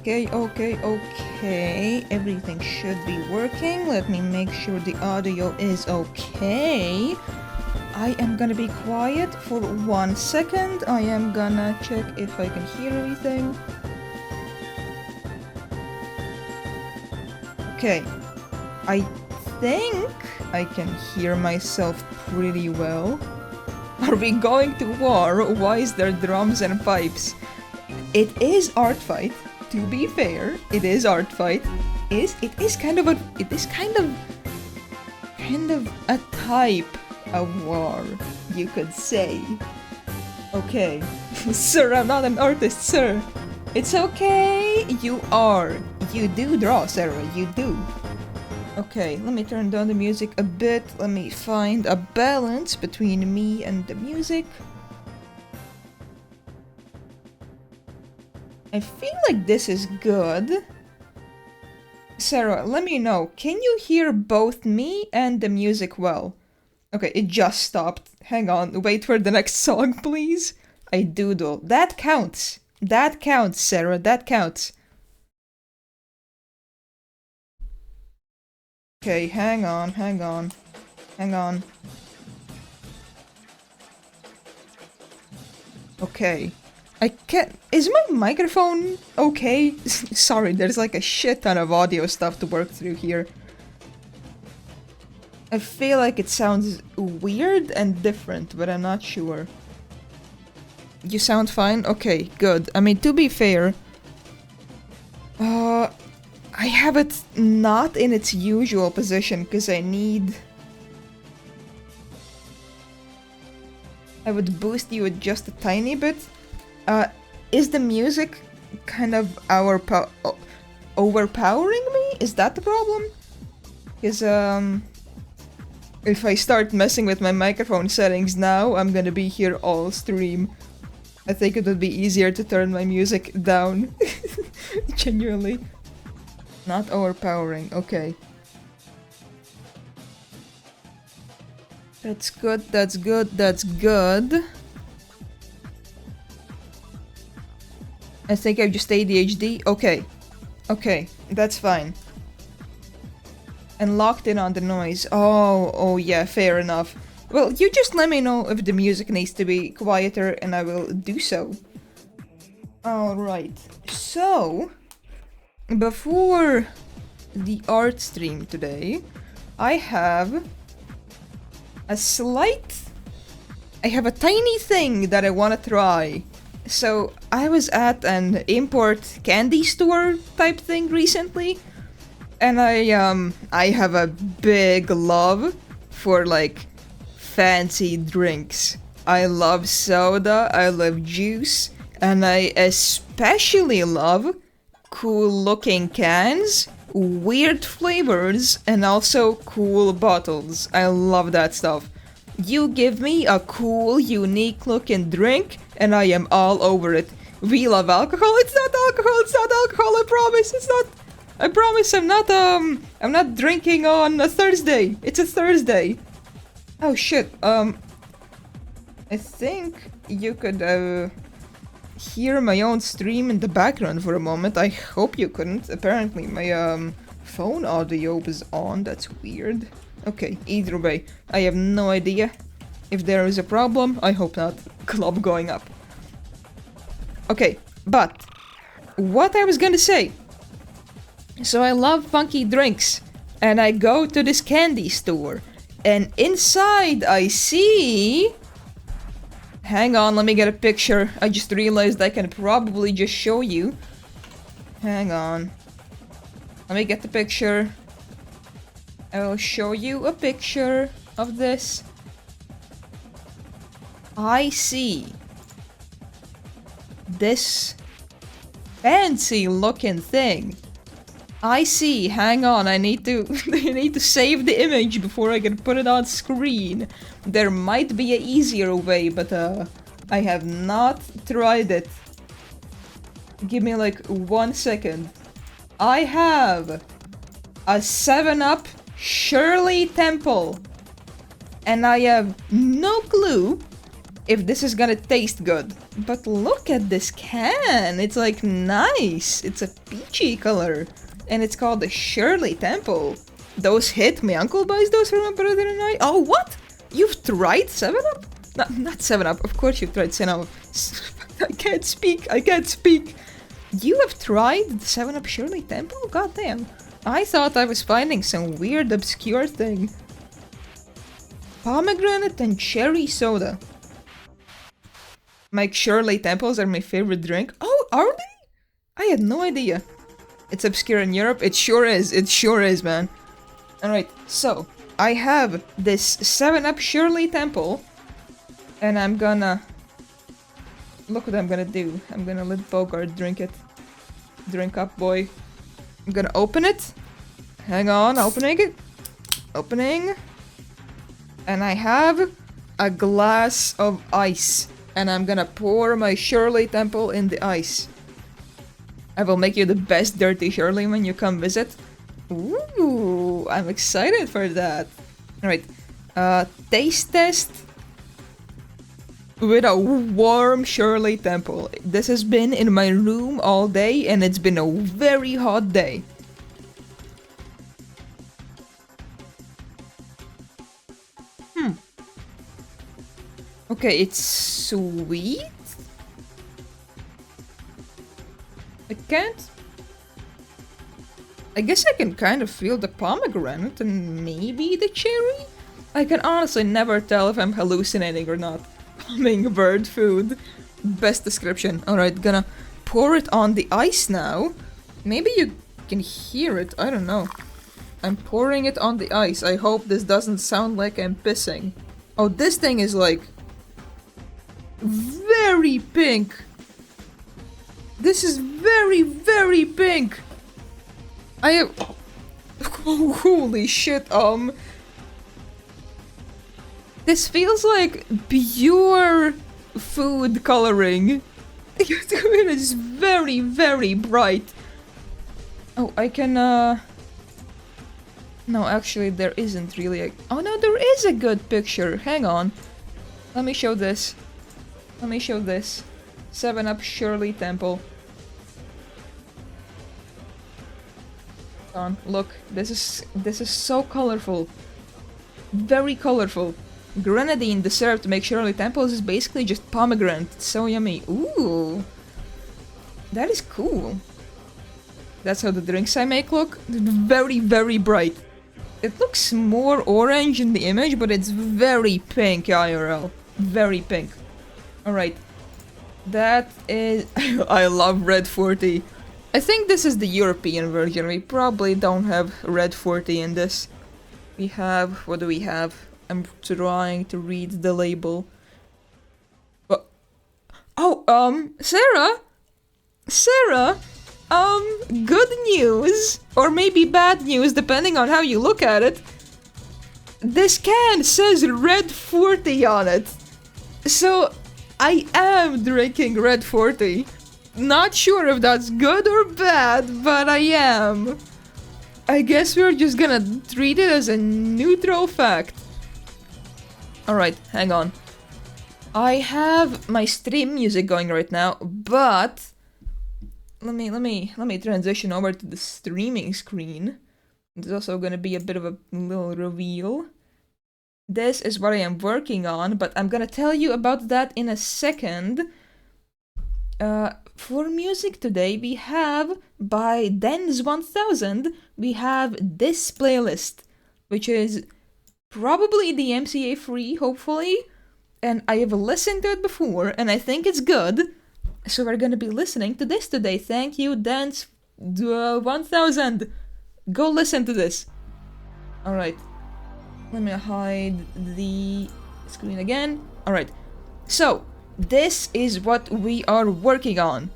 Okay. Everything should be working. Let me make sure the audio is okay. I am gonna be quiet for 1 second. I am gonna check if I can hear everything. Okay. I think I can hear myself pretty well. Are we going to war? Why is there drums and pipes? It is artfight. To be fair, it is artfight. It is kind of a type of war, you could say. Okay. Sir, I'm not an artist, sir. It's okay. You are. You do draw, Sarah. You do. Okay, let me turn down the music a bit. Let me find a balance between me and the music. I feel like this is good. Sarah, let me know. Can you hear both me and the music well? Okay, it just stopped. Hang on. Wait for the next song, please. I doodle. That counts. That counts, Sarah. That counts. Okay, hang on. Okay. I can't... Is my microphone okay? Sorry, there's like a shit ton of audio stuff to work through here. I feel like it sounds weird and different, but I'm not sure. You sound fine? Okay, good. I mean, to be fair... I have it not in its usual position, because I need... I would boost you just a tiny bit. Is the music kind of overpowering me? Is that the problem? Because, if I start messing with my microphone settings now, I'm gonna be here all stream. I think it would be easier to turn my music down. Genuinely. Not overpowering, okay. That's good. I think I've just ADHD. Okay, that's fine. And locked in on the noise. Oh yeah, fair enough. Well, you just let me know if the music needs to be quieter and I will do so. Alright, so... Before the art stream today, I have a tiny thing that I want to try. So, I was at an import candy store type thing recently, and I have a big love for, like, fancy drinks. I love soda, I love juice, and I especially love cool looking cans, weird flavors, and also cool bottles. I love that stuff. You give me a cool, unique looking drink, and I am all over it. We love alcohol. It's not alcohol, I promise. It's not. I promise I'm not drinking on a Thursday. It's a Thursday. Oh shit, I think you could, hear my own stream in the background for a moment. I hope you couldn't. Apparently my phone audio was on. That's weird. Okay, either way, I have no idea if there is a problem. I hope not. Club going up. Okay, but what I was gonna say. So I love funky drinks, and I go to this candy store, and inside I see... Hang on, let me get a picture. I just realized I can probably just show you. Hang on. Let me get the picture. I will show you a picture of this. I see this fancy looking thing. I see. Hang on, I need to I need to save the image before I can put it on screen. There might be an easier way, but I have not tried it. Give me like 1 second. I have a 7-Up Shirley Temple, and I have no clue if this is gonna taste good. But look at this can. It's like nice. It's a peachy color. And it's called the Shirley Temple. Those hit me. Uncle buys those from my brother and I. Oh, what? You've tried 7-Up? Not 7-Up. Of course you've tried 7-Up. I can't speak. I can't speak. You have tried the 7-Up Shirley Temple? God damn. I thought I was finding some weird, obscure thing. Pomegranate and cherry soda. My Shirley Temples are my favorite drink. Oh, are they? I had no idea. It's obscure in Europe. It sure is. It sure is, man. Alright, so I have this 7-Up Shirley Temple. And I'm gonna... Look what I'm gonna do. I'm gonna let Bogart drink it. Drink up, boy. I'm gonna open it. Hang on, opening it. Opening. And I have a glass of ice. And I'm gonna pour my Shirley Temple in the ice. I will make you the best dirty Shirley when you come visit. Ooh, I'm excited for that. Alright, taste test with a warm Shirley Temple. This has been in my room all day and it's been a very hot day. Okay, it's sweet? I can't... I guess I can kind of feel the pomegranate and maybe the cherry? I can honestly never tell if I'm hallucinating or not. Hummingbird food. Best description. Alright, gonna pour it on the ice now. Maybe you can hear it, I don't know. I'm pouring it on the ice. I hope this doesn't sound like I'm pissing. Oh, this thing is like... very pink. This is very, very pink. I have... Holy shit, this feels like pure food coloring. It is very, very bright. Oh, I can, No, actually, there isn't really a... Oh, no, there is a good picture. Hang on. Let me show this. Let me show this. 7-Up Shirley Temple. On, look, this is so colorful. Very colorful. Grenadine, the syrup to make Shirley Temples, is basically just pomegranate. It's so yummy. Ooh. That is cool. That's how the drinks I make look. Very, very bright. It looks more orange in the image, but it's very pink IRL. Very pink. Alright. That is... I love Red 40. I think this is the European version. We probably don't have Red 40 in this. We have... What do we have? I'm trying to read the label. Oh, Sarah? Sarah? Good news. Or maybe bad news, depending on how you look at it. This can says Red 40 on it. So, I am drinking Red 40. Not sure if that's good or bad, but I am. I guess we're just gonna treat it as a neutral fact. Alright, hang on. I have my stream music going right now, but let me transition over to the streaming screen. There's also gonna be a bit of a little reveal. This is what I am working on, but I'm gonna tell you about that in a second. For music today, we have, by Dens1000, we have this playlist, which is probably the MCA free, hopefully, and I have listened to it before, and I think it's good, so we're gonna be listening to this today. Thank you, Dens1000. Go listen to this. Alright, let me hide the screen again. Alright, so this is what we are working on.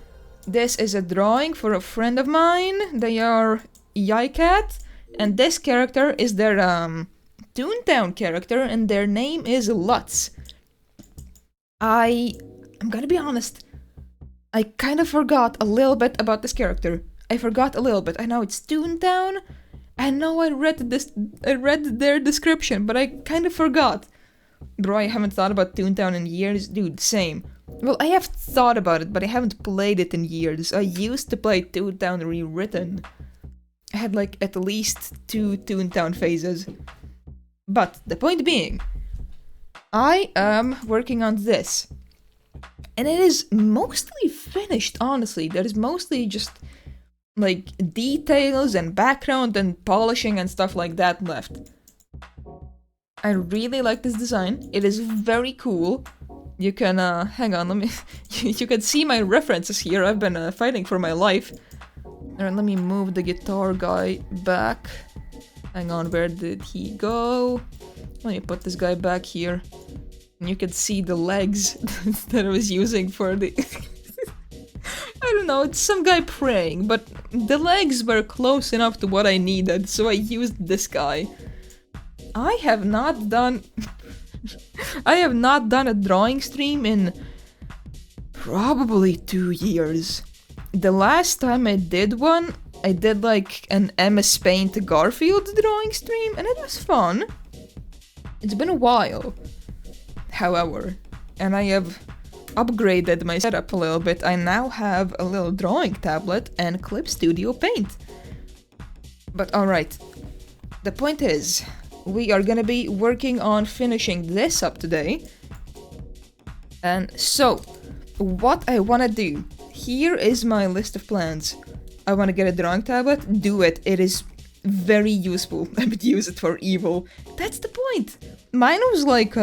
This is a drawing for a friend of mine. They are Yaikat, and this character is their Toontown character, and their name is Lutz. I'm gonna be honest, I kind of forgot a little bit about this character. I forgot a little bit. I know it's Toontown. I know I read their description, but I kind of forgot. Bro, I haven't thought about Toontown in years. Dude, same. Well, I have thought about it, but I haven't played it in years. I used to play Toontown Rewritten. I had like at least 2 Toontown phases. But the point being, I am working on this. And it is mostly finished, honestly. There is mostly just like details and background and polishing and stuff like that left. I really like this design. It is very cool. You can, hang on, let me... you can see my references here. I've been fighting for my life. Alright, let me move the guitar guy back. Hang on, where did he go? Let me put this guy back here. And you can see the legs that I was using for the... I don't know, it's some guy praying, but the legs were close enough to what I needed, so I used this guy. I have not done... I have not done a drawing stream in probably 2 years. The last time I did one, I did like an MS Paint Garfield drawing stream, and it was fun. It's been a while, however, and I have upgraded my setup a little bit. I now have a little drawing tablet and Clip Studio Paint. But alright, the point is, we are gonna be working on finishing this up today. And so, what I wanna do, here is my list of plans. I wanna get a drawing tablet, do it, it is very useful. I would use it for evil. That's the point. Mine was like,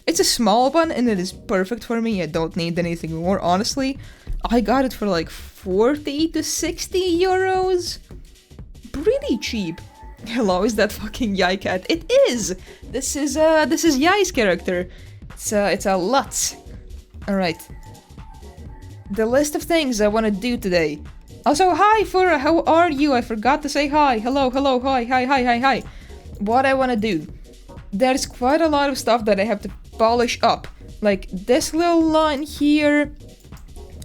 it's a small one and it is perfect for me. I don't need anything more, honestly. I got it for like 40 to 60 euros. Pretty cheap. Hello, is that fucking Yai cat? It is! This is Yai's character. It's a lot. Alright. The list of things I want to do today. Also, hi Fura, how are you? I forgot to say hi. Hello, hello, hi, hi, hi, hi, hi. What I want to do. There's quite a lot of stuff that I have to polish up. Like this little line here.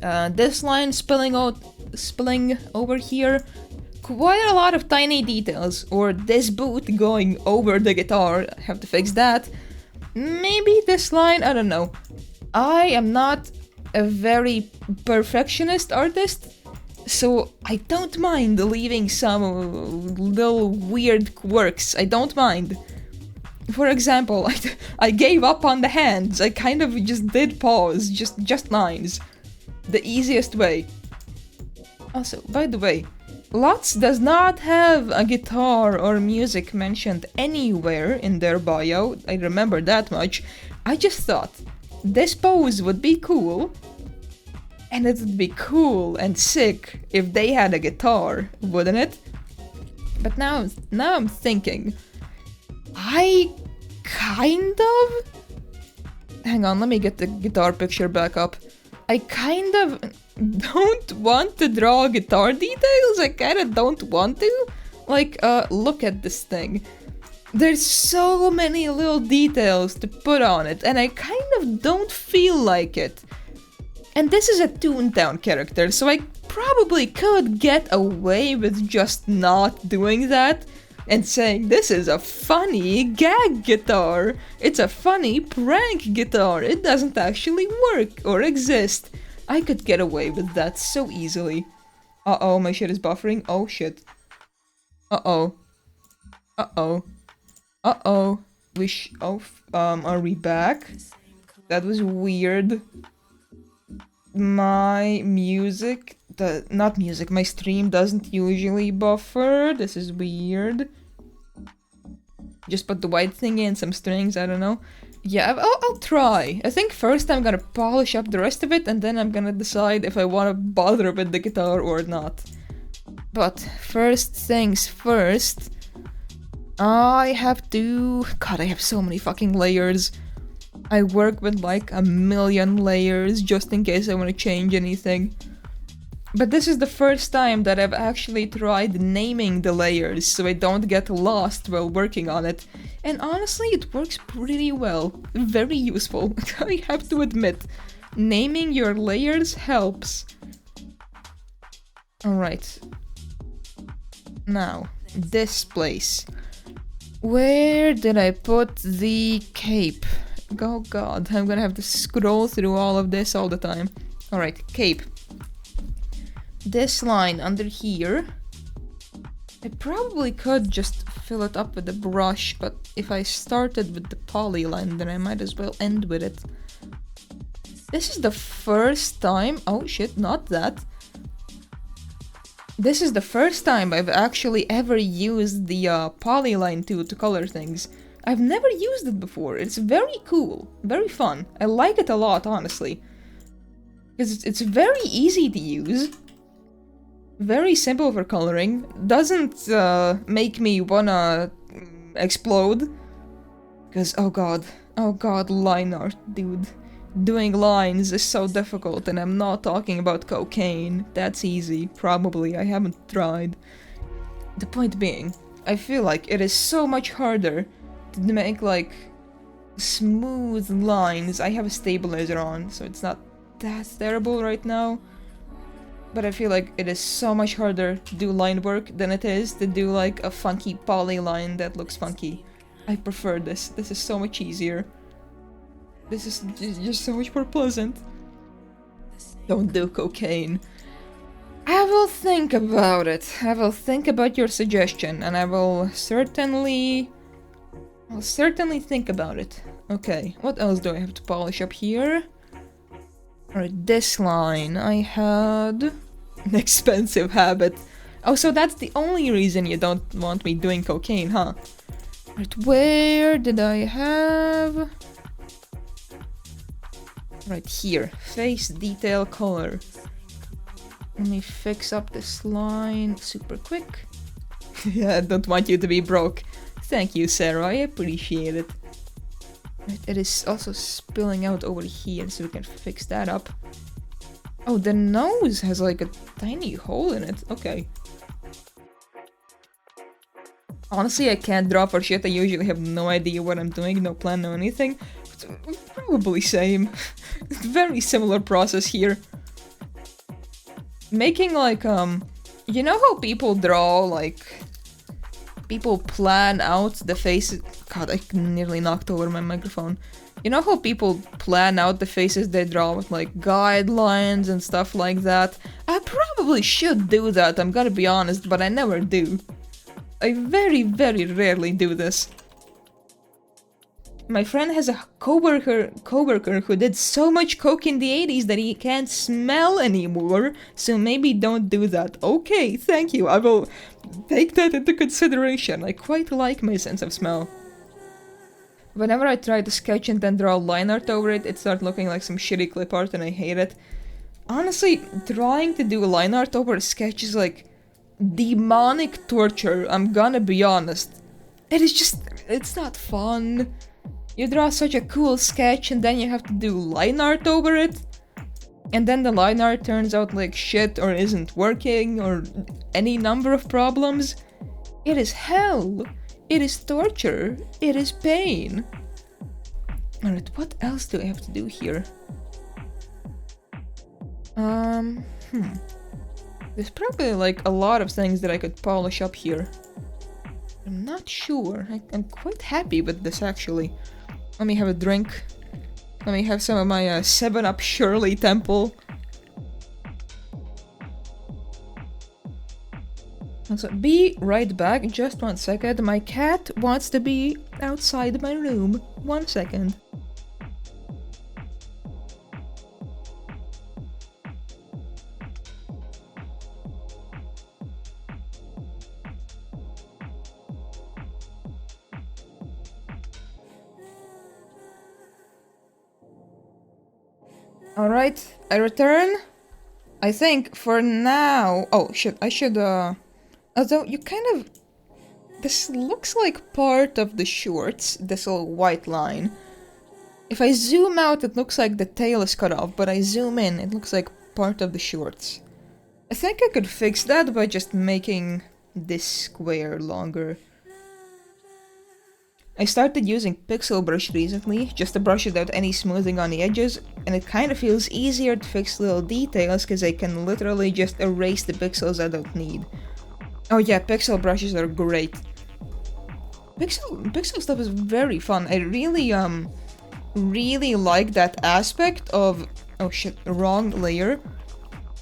This line spilling over here. Quite a lot of tiny details. Or this boot going over the guitar. I have to fix that. Maybe this line, I don't know. I am not a very perfectionist artist, so I don't mind leaving some little weird quirks. I don't mind. For example, I gave up on the hands. I kind of just did pause, just lines. The easiest way. Also, by the way, Lots does not have a guitar or music mentioned anywhere in their bio. I remember that much. I just thought this pose would be cool. And it would be cool and sick if they had a guitar, wouldn't it? But now I'm thinking, I kind of... Hang on, let me get the guitar picture back up. I kind of don't want to draw guitar details. I kind of don't want to. Like, look at this thing. There's so many little details to put on it, and I kind of don't feel like it. And this is a Toontown character, so I probably could get away with just not doing that and saying this is a funny gag guitar. It's a funny prank guitar. It doesn't actually work or exist. I could get away with that so easily. Uh-oh, my shit is buffering. Oh shit. Uh-oh. Uh-oh. Uh-oh. Are we back? That was weird. My music, my stream doesn't usually buffer. This is weird. Just put the white thing in, some strings, I don't know. Yeah, I'll try. I think first I'm gonna polish up the rest of it, and then I'm gonna decide if I wanna bother with the guitar or not. But first things first, I have to... God, I have so many fucking layers. I work with like a million layers just in case I want to change anything. But this is the first time that I've actually tried naming the layers so I don't get lost while working on it. And honestly, it works pretty well. Very useful, I have to admit. Naming your layers helps. Alright. Now, this place. Where did I put the cape? Oh god, I'm gonna have to scroll through all of this all the time. Alright, cape. This line under here. I probably could just fill it up with a brush, but if I started with the poly line, then I might as well end with it. This is the first time— oh shit, not that. This is the first time I've actually ever used the polyline tool to color things. I've never used it before. It's very cool, very fun. I like it a lot, honestly. Because it's very easy to use. Very simple for coloring. Doesn't make me wanna explode. Because, oh god, line art, dude. Doing lines is so difficult, and I'm not talking about cocaine. That's easy, probably. I haven't tried. The point being, I feel like it is so much harder to make, like, smooth lines. I have a stabilizer on, so it's not that terrible right now. But I feel like it is so much harder to do line work than it is to do, like, a funky poly line that looks funky. I prefer this. This is so much easier. This is just so much more pleasant. Don't do cocaine. I will think about it. I will think about your suggestion, and I'll certainly think about it. Okay, what else do I have to polish up here? Alright, this line. I had an expensive habit. Oh, so that's the only reason you don't want me doing cocaine, huh? Right, where did I have... right here, face detail color. Let me fix up this line super quick. Yeah, I don't want you to be broke. Thank you, Sarah, I appreciate it. Right, it is also spilling out over here, so we can fix that up. Oh, the nose has like a tiny hole in it. Okay. Honestly, I can't draw for shit. I usually have no idea what I'm doing, no plan, no anything. It's probably same. Very similar process here. Making like, you know how people draw, like, people plan out the faces— god, I nearly knocked over my microphone. You know how people plan out the faces they draw with, like, guidelines and stuff like that? I probably should do that, I'm gonna be honest, but I never do. I very, very rarely do this. My friend has a coworker who did so much coke in the 80s that he can't smell anymore, so maybe don't do that. Okay, thank you, I will take that into consideration. I quite like my sense of smell. Whenever I try to sketch and then draw line art over it, it starts looking like some shitty clip art and I hate it. Honestly, trying to do line art over a sketch is like demonic torture, I'm gonna be honest. It is just— it's not fun. You draw such a cool sketch and then you have to do line art over it. And then the line art turns out like shit or isn't working or any number of problems. It is hell. It is torture. It is pain. Alright, what else do I have to do here? There's probably like a lot of things that I could polish up here. I'm not sure. I'm quite happy with this actually. Let me have a drink. Let me have some of my 7-Up Shirley Temple. So be right back, just 1 second. My cat wants to be outside my room. 1 second. Alright, I return. I think for now— oh shit, I should although you kind of— this looks like part of the shorts, this little white line. If I zoom out it looks like the tail is cut off, but I zoom in it looks like part of the shorts. I think I could fix that by just making this square longer. I started using pixel brush recently, just to brush without any smoothing on the edges, and it kind of feels easier to fix little details because I can literally just erase the pixels I don't need. Oh yeah, pixel brushes are great. Pixel stuff is very fun. I really really like that aspect of... Oh shit, wrong layer.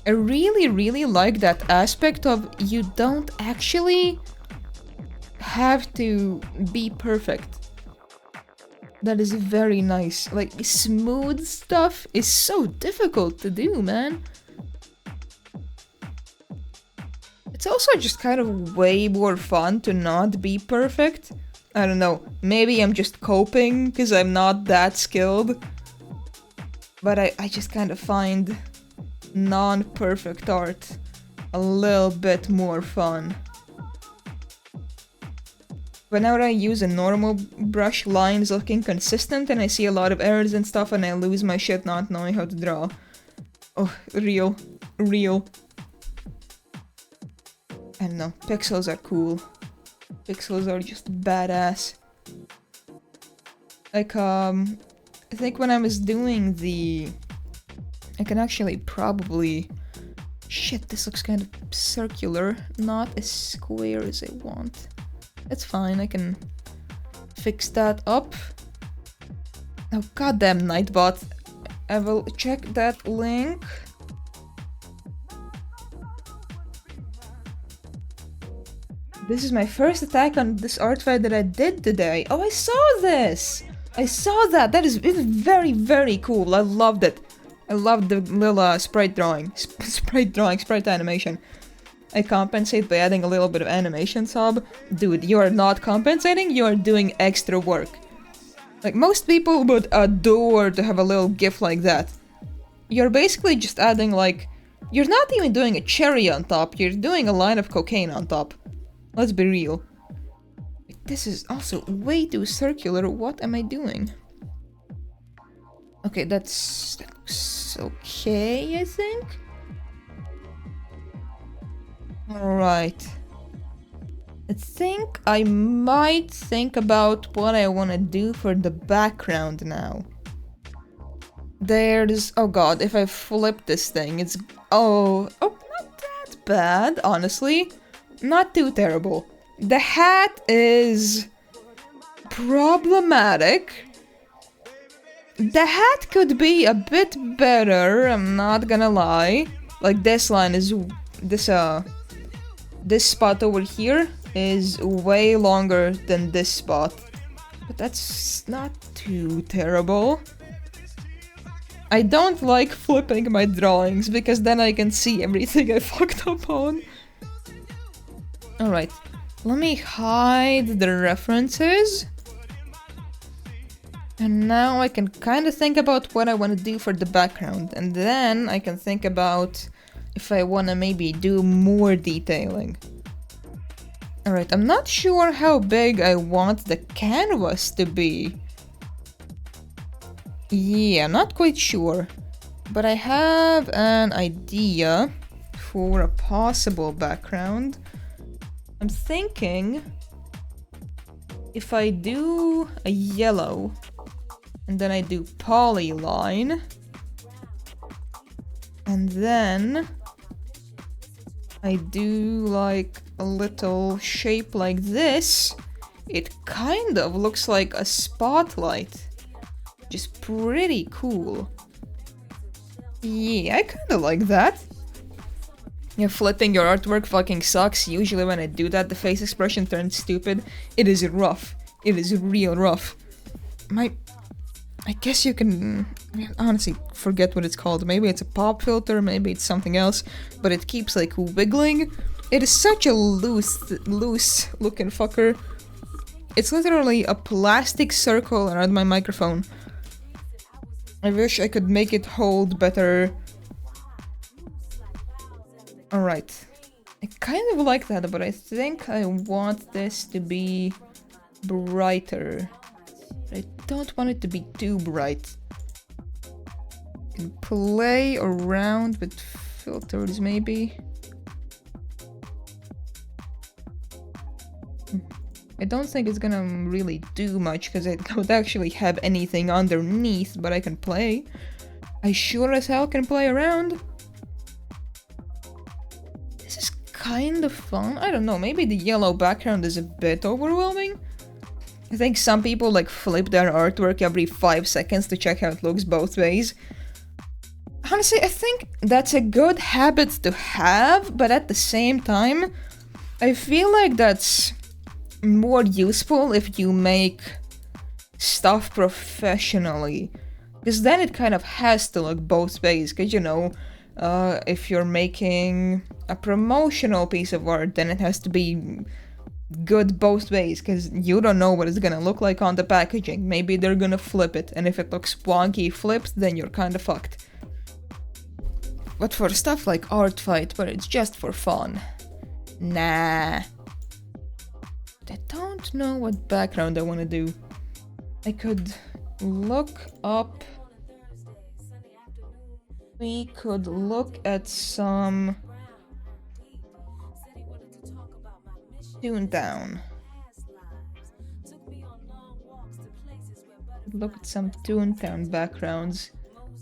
I really like that aspect of you don't actually have to be perfect. That is very nice. Like, smooth stuff is so difficult to do, man. It's also just kind of way more fun to not be perfect. I don't know, maybe I'm just coping because I'm not that skilled. But I just kind of find non-perfect art a little bit more fun. Whenever I use a normal brush, lines look inconsistent and I see a lot of errors and stuff and I lose my shit not knowing how to draw. Oh, real. I don't know, pixels are cool. Pixels are just badass. Like, I think when I was doing the... I can actually probably... Shit, this looks kind of circular, not as square as I want. That's fine, I can fix that up. Oh, goddamn Nightbot. I will check that link. This is my first attack on this art fight that I did today. Oh, I saw this! I saw that! That is very cool. I loved it. I loved the little sprite drawing. Sprite animation. I compensate by adding a little bit of animation sub. Dude, you are not compensating, you are doing extra work. Like, most people would adore to have a little gif like that. You're basically just adding, like... You're not even doing a cherry on top, you're doing a line of cocaine on top. Let's be real. This is also way too circular. What am I doing? Okay, that looks okay, I think. Alright. I think I might think about what I want to do for the background now. There's... Oh god, if I flip this thing, it's... Oh, not that bad, honestly. Not too terrible. The hat is problematic. The hat could be a bit better, I'm not gonna lie. Like, this line is... This spot over here is way longer than this spot. But that's not too terrible. I don't like flipping my drawings, because then I can see everything I fucked up on. Alright, let me hide the references. And now I can kind of think about what I want to do for the background. And then I can think about if I want to maybe do more detailing. Alright, I'm not sure how big I want the canvas to be. Yeah, not quite sure. But I have an idea for a possible background. I'm thinking if I do a yellow and then I do polyline and then I do like a little shape like this, it kind of looks like a spotlight. Just pretty cool. Yeah, I kind of like that. Yeah, flipping your artwork fucking sucks. Usually when I do that, the face expression turns stupid. It is rough. It is real rough. I guess you can... I honestly forget what it's called. Maybe it's a pop filter, maybe it's something else. But it keeps, like, wiggling. It is such a loose looking fucker. It's literally a plastic circle around my microphone. I wish I could make it hold better. Alright. I kind of like that, but I think I want this to be brighter. I don't want it to be too bright. I can play around with filters, maybe. I don't think it's gonna really do much, because I don't actually have anything underneath, but I can play. I sure as hell can play around. This is kind of fun. I don't know, maybe the yellow background is a bit overwhelming. I think some people like flip their artwork every 5 seconds to check how it looks both ways. Honestly, I think that's a good habit to have, but at the same time, I feel like that's more useful if you make stuff professionally. Because then it kind of has to look both ways, because you know, if you're making a promotional piece of art, then it has to be good both ways, because you don't know what it's gonna look like on the packaging. Maybe they're gonna flip it, and if it looks wonky flipped, then you're kinda fucked. But for stuff like artfight, where it's just for fun, nah. I don't know what background I want to do. I could look up... We could look at some... Toontown. Look at some Toontown backgrounds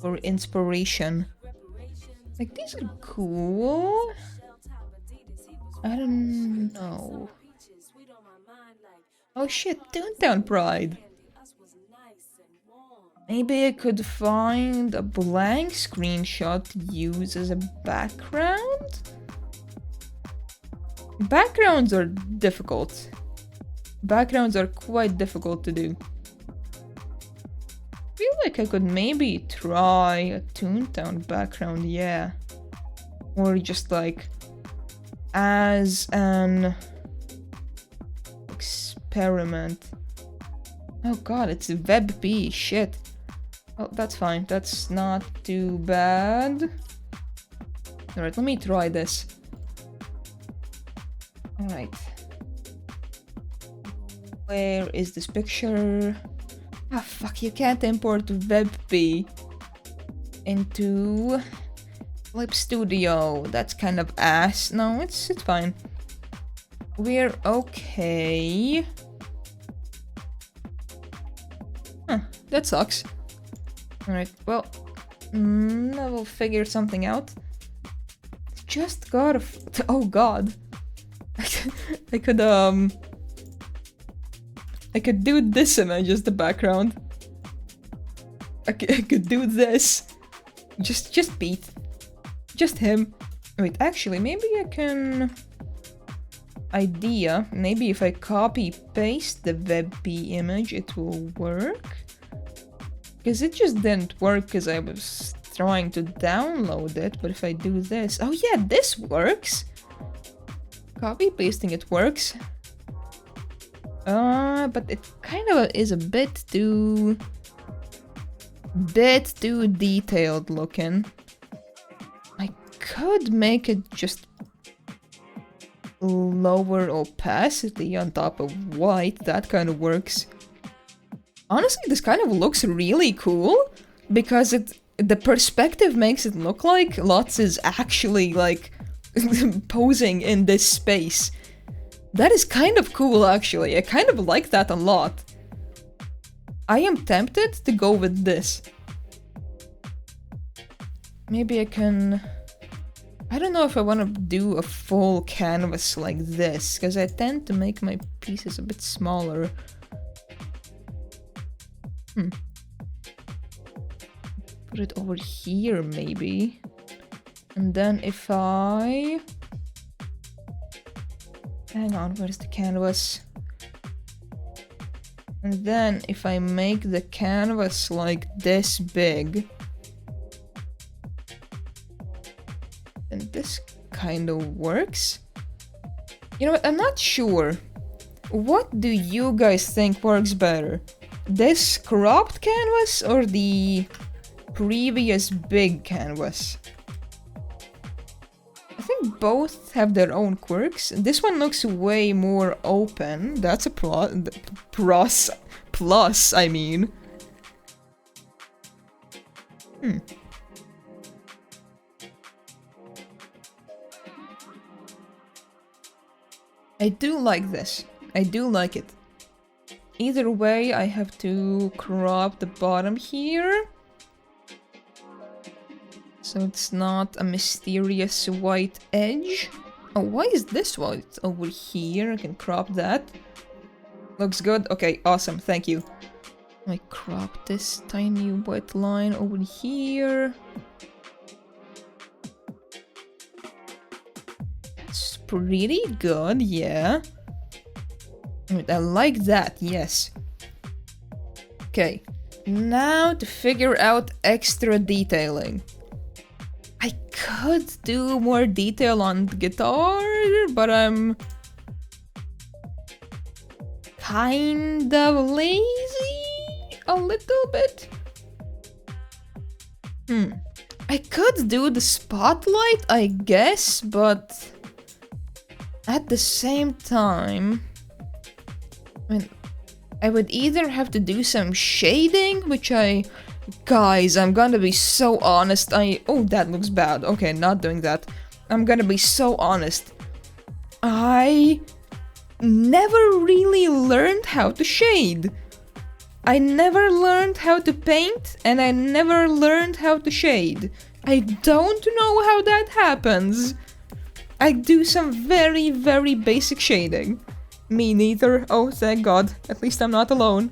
for inspiration. Like, these are cool. I don't know. Oh shit, Toontown Pride. Maybe I could find a blank screenshot to use as a background? Backgrounds are difficult. Backgrounds are quite difficult to do. I feel like I could maybe try a Toontown background, yeah. Or just like as an experiment. Oh god, it's WebP, shit. Oh, that's fine, that's not too bad. Alright, let me try this. Alright. Where is this picture? Ah, fuck, you can't import WebP into Clip Studio. That's kind of ass. No, it's fine. We're okay. Huh, that sucks. Alright, well, I will figure something out. Just gotta oh god. I could do this image as the background. I could do this. Just Pete. Just him. Wait, actually, maybe I can... Idea. Maybe if I copy paste the WebP image, it will work. Because it just didn't work because I was trying to download it. But if I do this... Oh yeah, this works! Copy pasting it works. But it kind of is a bit too detailed looking. I could make it just lower opacity on top of white. That kind of works. Honestly, this kind of looks really cool because the perspective makes it look like Lotz is actually like posing in this space. That is kind of cool, actually. I kind of like that a lot. I am tempted to go with this. Maybe I can... I don't know if I want to do a full canvas like this, because I tend to make my pieces a bit smaller. Put it over here, maybe. And then if I... Hang on, where's the canvas? And then if I make the canvas like this big, then this kind of works. You know what, I'm not sure. What do you guys think works better? This cropped canvas or the previous big canvas? I think both have their own quirks. This one looks way more open. That's a plus, I mean. I do like this. I do like it. Either way, I have to crop the bottom here. So it's not a mysterious white edge. Oh, why is this white over here? I can crop that. Looks good? Okay, awesome, thank you. I crop this tiny white line over here. It's pretty good, yeah. I like that, yes. Okay, now to figure out extra detailing. I could do more detail on the guitar, but I'm kind of lazy a little bit. I could do the spotlight, I guess, but at the same time, I would either have to do some shading, which guys, I'm gonna be so honest, oh, that looks bad. Okay, not doing that. I'm gonna be so honest. I never really learned how to shade. I never learned how to paint, and I never learned how to shade. I don't know how that happens. I do some very, very basic shading. Me neither. Oh, thank God. At least I'm not alone.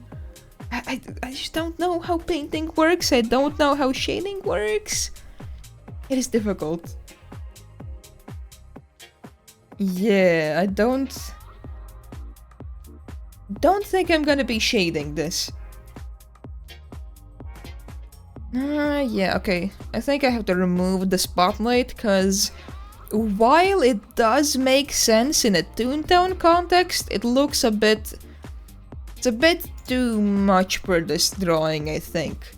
I just don't know how painting works. I don't know how shading works. It is difficult. Yeah, I don't think I'm gonna be shading this. Yeah, okay. I think I have to remove the spotlight, because while it does make sense in a Toontown context, it looks it's a bit too much for this drawing, I think.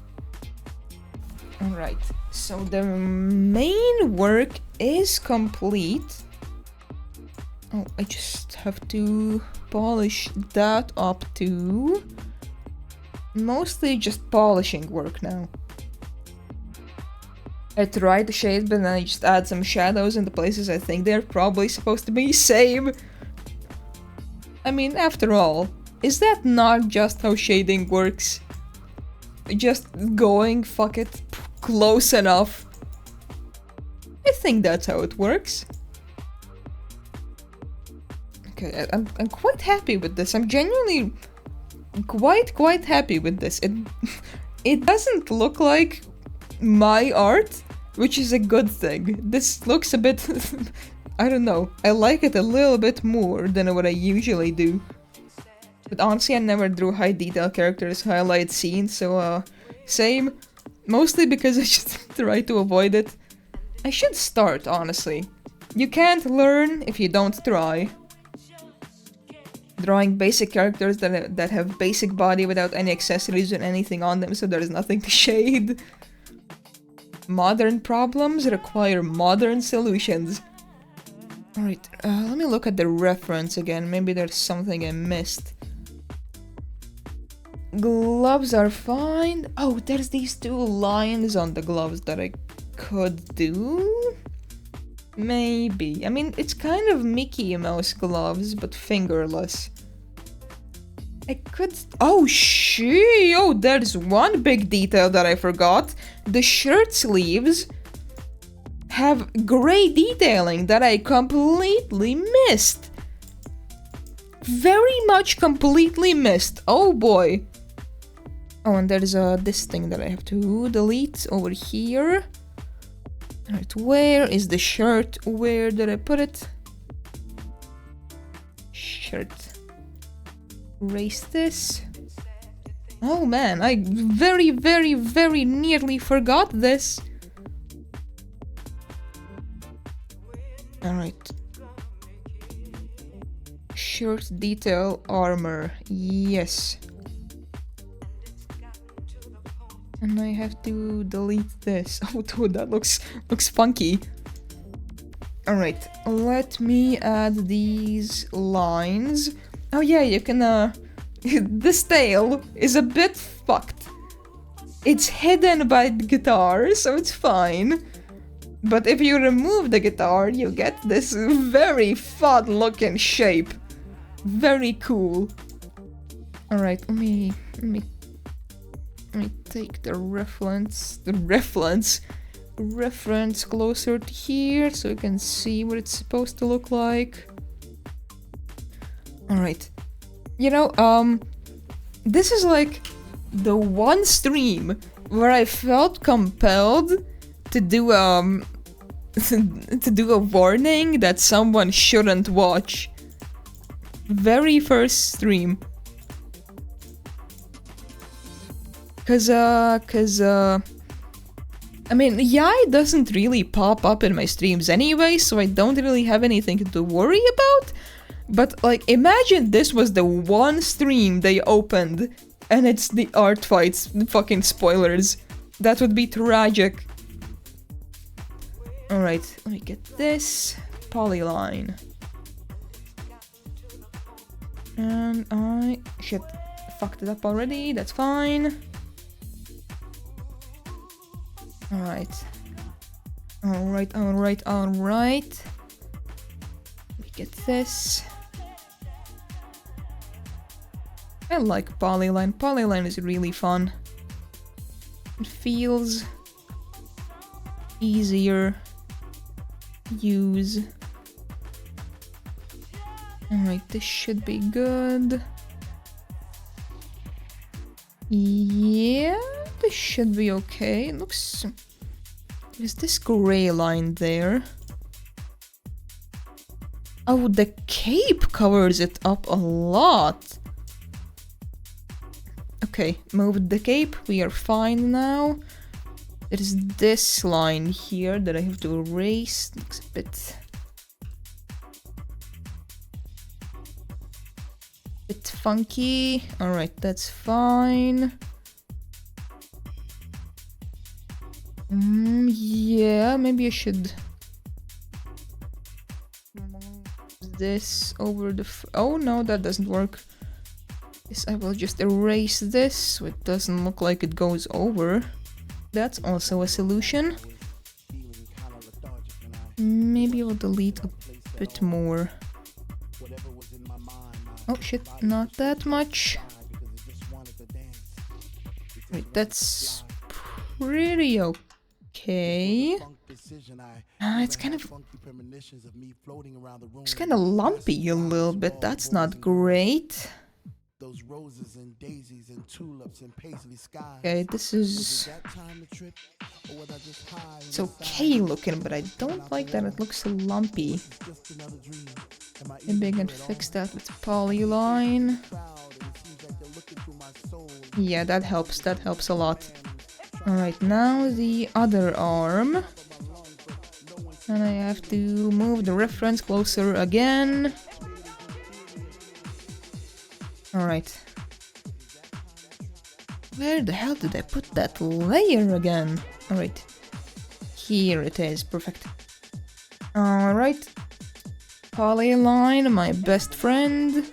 Alright, so the main work is complete. Oh, I just have to polish that up too. Mostly just polishing work now. I tried to shade, but then I just add some shadows in the places I think they're probably supposed to be. Same! I mean, after all, is that not just how shading works? Just going, fuck it, close enough. I think that's how it works. Okay, I'm quite happy with this. I'm genuinely quite happy with this. It doesn't look like my art, which is a good thing. This looks a bit I don't know. I like it a little bit more than what I usually do. But honestly, I never drew high detail characters, highlight scenes, so same. Mostly because I just try to avoid it. I should start, honestly. You can't learn if you don't try. Drawing basic characters that have basic body without any accessories or anything on them, so there's nothing to shade. Modern problems require modern solutions. Alright, let me look at the reference again. Maybe there's something I missed. Gloves are fine. Oh, there's these two lines on the gloves that I could do? Maybe. I mean, it's kind of Mickey Mouse gloves, but fingerless. I could... Oh, shit! Oh, there's one big detail that I forgot. The shirt sleeves have gray detailing that I completely missed. Very much completely missed. Oh, boy. Oh, and there's this thing that I have to delete over here. Alright, where is the shirt? Where did I put it? Shirt. Erase this. Oh man, I very nearly forgot this. Alright. Shirt detail armor. Yes. And I have to delete this. Oh dude, that looks funky. Alright, let me add these lines. Oh yeah, you can this tail is a bit fucked. It's hidden by the guitar, so it's fine. But if you remove the guitar, you get this very fun looking shape. Very cool. Alright, let me take the reference closer to here so you can see what it's supposed to look like. Alright. You know, this is like the one stream where I felt compelled to do to do a warning that someone shouldn't watch. Very first stream. Cause I mean, Yai doesn't really pop up in my streams anyway, so I don't really have anything to worry about. But, like, imagine this was the one stream they opened, and it's the art fights, fucking spoilers. That would be tragic. Alright, let me get this. Polyline. And I... shit, fucked it up already, that's fine. Alright. Alright. Let me get this. I like Polyline. Polyline is really fun. It feels easier to use. Alright, this should be good. Yeah, this should be okay. It looks... Is this gray line there? Oh, the cape covers it up a lot. Okay, moved the cape. We are fine now. It is this line here that I have to erase. Looks a bit funky. Alright, that's fine. Yeah, maybe I should move this over the... Oh no, that doesn't work. Yes, I will just erase this so it doesn't look like it goes over. That's also a solution. Maybe I'll delete a bit more. Oh shit, not that much. Wait, that's pretty okay. It's kind of lumpy a little bit. That's not great. Okay, this is... It's okay looking, but I don't like that it looks so lumpy. Maybe I can fix that with Polyline. Yeah, that helps a lot. Alright, now the other arm. And I have to move the reference closer again. Alright. Where the hell did I put that layer again? Alright. Here it is, perfect. Alright. Polyline, my best friend.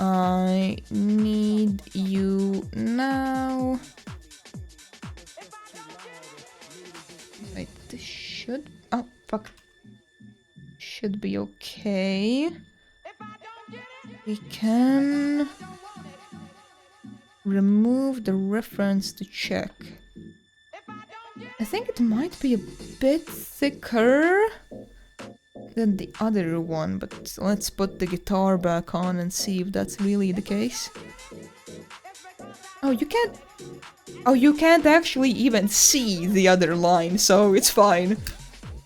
I need you now. Wait, this should... Oh, fuck. Should be okay. We can... remove the reference to check. I think it might be a bit thicker than the other one, but let's put the guitar back on and see if that's really the case. Oh, you can't... Oh, you can't actually even see the other line, so it's fine.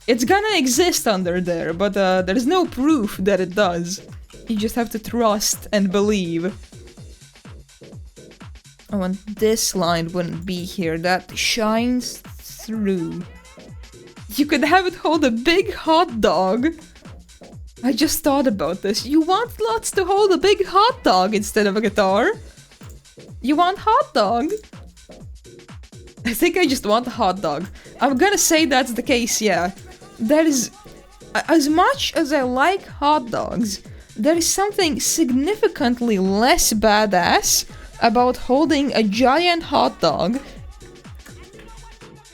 It's gonna exist under there, but there's no proof that it does. You just have to trust and believe. Oh, and this line wouldn't be here. That shines through. You could have it hold a big hot dog. I just thought about this. You want lots to hold a big hot dog instead of a guitar? You want hot dog? I think I just want a hot dog. I'm gonna say that's the case, yeah. That is... As much as I like hot dogs, there is something significantly less badass about holding a giant hot dog.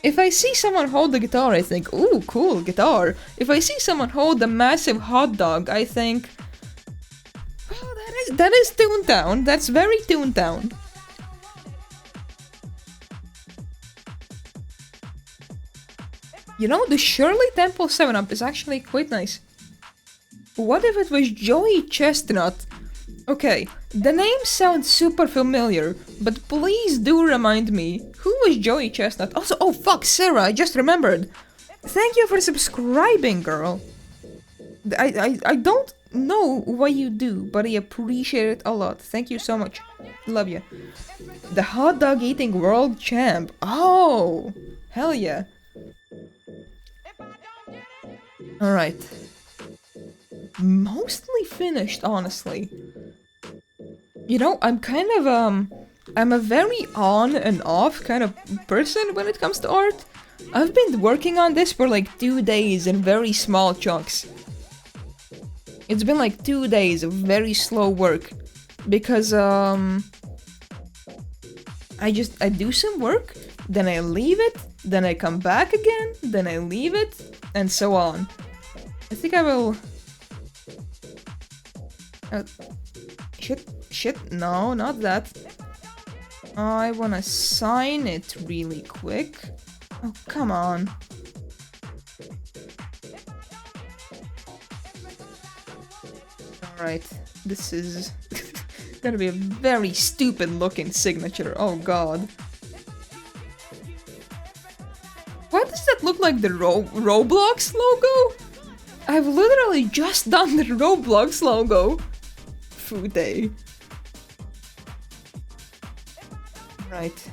If I see someone hold the guitar, I think, ooh, cool, guitar. If I see someone hold a massive hot dog, I think, well, that is Toontown. That's very Toontown. You know, the Shirley Temple 7-Up is actually quite nice. What if it was Joey Chestnut Okay, the name sounds super familiar, but please do remind me, who was Joey Chestnut? Also, oh fuck, Sarah, I just remembered. Thank you for subscribing, girl. I don't know what you do, but I appreciate it a lot. Thank you so much. Love you. The hot dog eating world champ. Oh, hell yeah. Alright. Mostly finished, honestly. You know, I'm kind of, I'm a very on and off kind of person when it comes to art. I've been working on this for like 2 days in very small chunks. It's been like 2 days of very slow work. Because, I do some work, then I leave it, then I come back again, then I leave it, and so on. I think I will... Shit, no, not that. I wanna sign it really quick. Oh, come on. Alright, this is gonna be a very stupid looking signature, oh god. Why does that look like the Roblox logo? I've literally just done the Roblox logo. Food day. Right.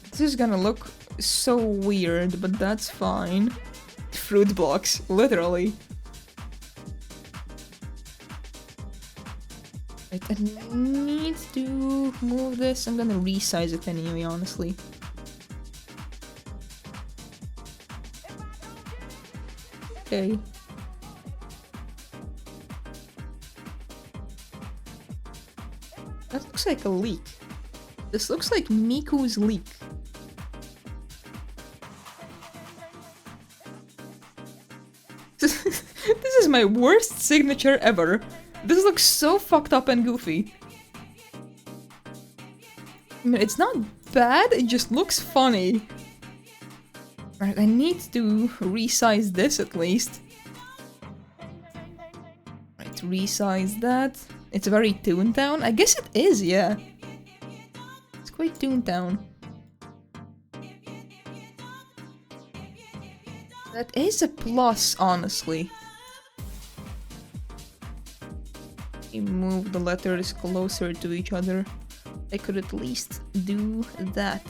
This is gonna look so weird, but that's fine. Fruit blocks, literally. Right, I need to move this. I'm gonna resize it anyway, honestly. Okay. That looks like a leak. This looks like Miku's leak. This is my worst signature ever. This looks so fucked up and goofy. I mean, it's not bad, it just looks funny. Right, I need to resize this at least. Right, resize that. It's very Toontown. I guess it is, yeah. It's quite Toontown. That is a plus, honestly. You move the letters closer to each other. I could at least do that.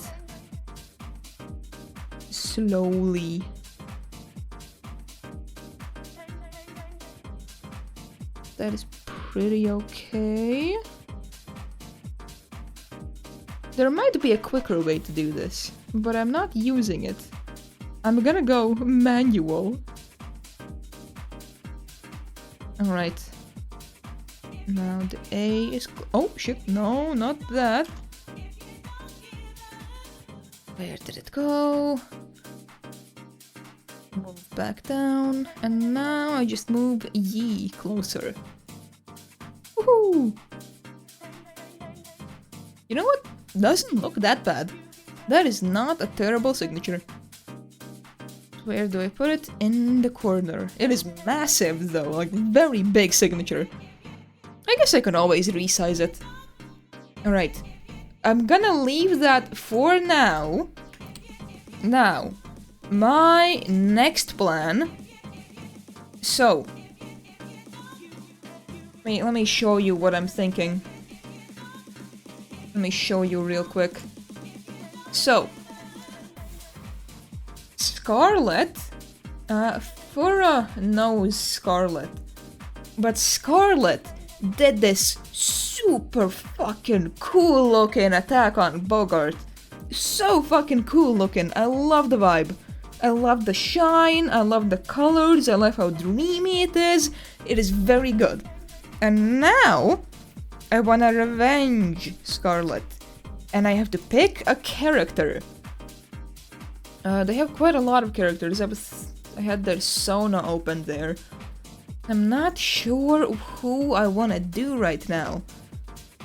Slowly. That is pretty okay. There might be a quicker way to do this, but I'm not using it. I'm gonna go manual. Alright. Now the A is... Oh shit, no, not that. Where did it go? Move back down, and now I just move Yi closer. Woohoo! You know what? Doesn't look that bad. That is not a terrible signature. Where do I put it? In the corner. It is massive though, like very big signature. I guess I can always resize it. Alright. I'm gonna leave that for now. Now, my next plan. So, let me show you what I'm thinking. Let me show you real quick. So, Scarlet, Fura knows Scarlet, but Scarlet did this super fucking cool looking attack on Bogart. So fucking cool looking. I love the vibe. I love the shine, I love the colors, I love how dreamy it is. It is very good. And now, I wanna revenge Scarlet. And I have to pick a character. They have quite a lot of characters. I had their Sona open there. I'm not sure who I wanna do right now.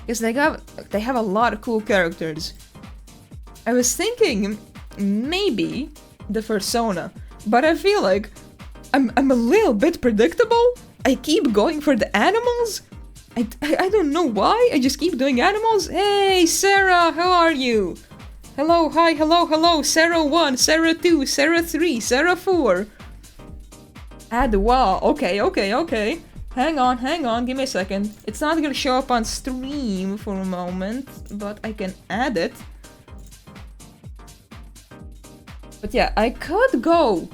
Because they have a lot of cool characters. I was thinking maybe the Persona, but I feel like I'm a little bit predictable, I keep going for the animals? I don't know why, I just keep doing animals. Hey, Sarah, how are you? Hello, hi, hello, Sarah 1, Sarah 2, Sarah 3, Sarah 4. Add wow, okay. Hang on, give me a second. It's not gonna show up on stream for a moment, but I can add it. But yeah, I could go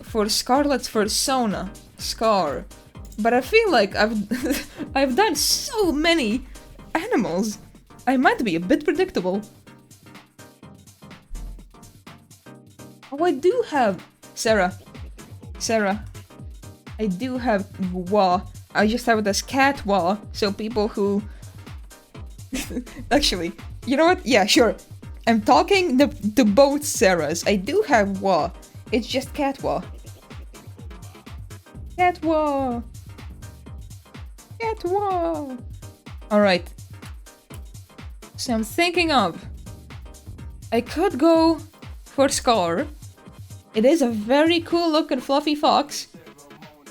for Scarlet's persona, Scar. But I feel like I've done so many animals. I might be a bit predictable. Oh, I do have Sarah. I do have Wa. I just have it as Cat Wa, so people who actually, you know what? Yeah, sure. I'm talking to both Sarahs. I do have Wa. It's just Cat Wa. Cat Wa. Cat Wa. Alright. So I'm thinking of... I could go for Scar. It is a very cool looking fluffy fox.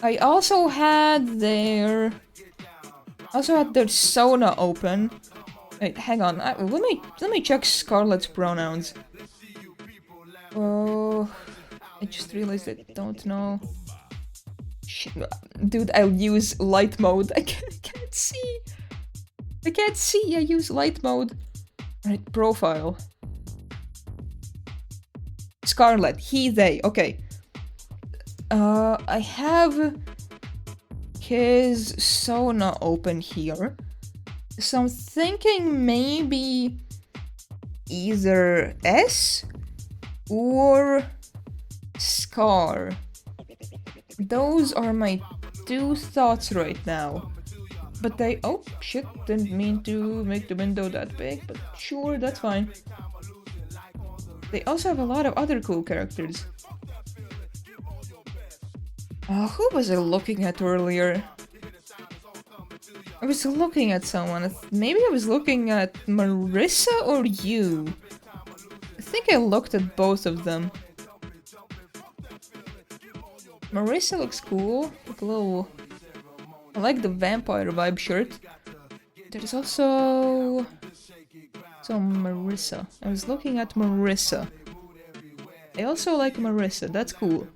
I also had their... Sona open. Wait, hang on. Let me check Scarlet's pronouns. Oh, I just realized I don't know. Shit. Dude, I'll use light mode. I can't see. I can't see. I use light mode. Right, profile. Scarlet. He, they. Okay. I have his Sona open here. So I'm thinking maybe either S or Scar. Those are my two thoughts right now. But they... Oh, shit, didn't mean to make the window that big, but sure, that's fine. They also have a lot of other cool characters. Who was I looking at earlier? I was looking at someone. Maybe I was looking at Marissa or you. I think I looked at both of them. Marissa looks cool. Like a little... I like the vampire vibe shirt. There's also... Marissa. I was looking at Marissa. I also like Marissa. That's cool.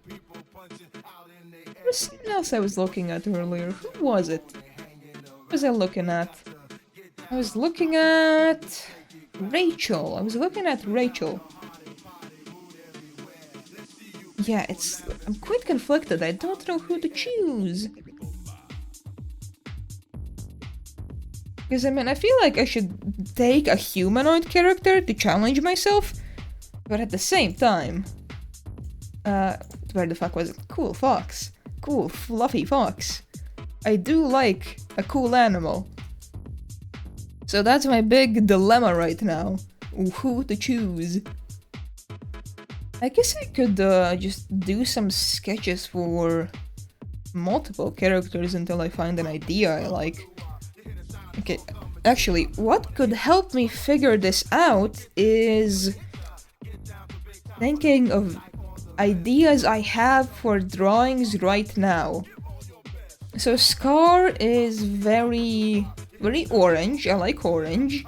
There's something else I was looking at earlier. Who was it? What was I looking at? I was looking at... Rachel. Yeah, I'm quite conflicted. I don't know who to choose. Because, I mean, I feel like I should take a humanoid character to challenge myself. But at the same time... where the fuck was it? Cool fox. Cool, fluffy fox. I do like a cool animal. So that's my big dilemma right now. Who to choose. I guess I could just do some sketches for multiple characters until I find an idea I like. Okay, actually, what could help me figure this out is thinking of ideas I have for drawings right now. So Scar is very orange. I like orange.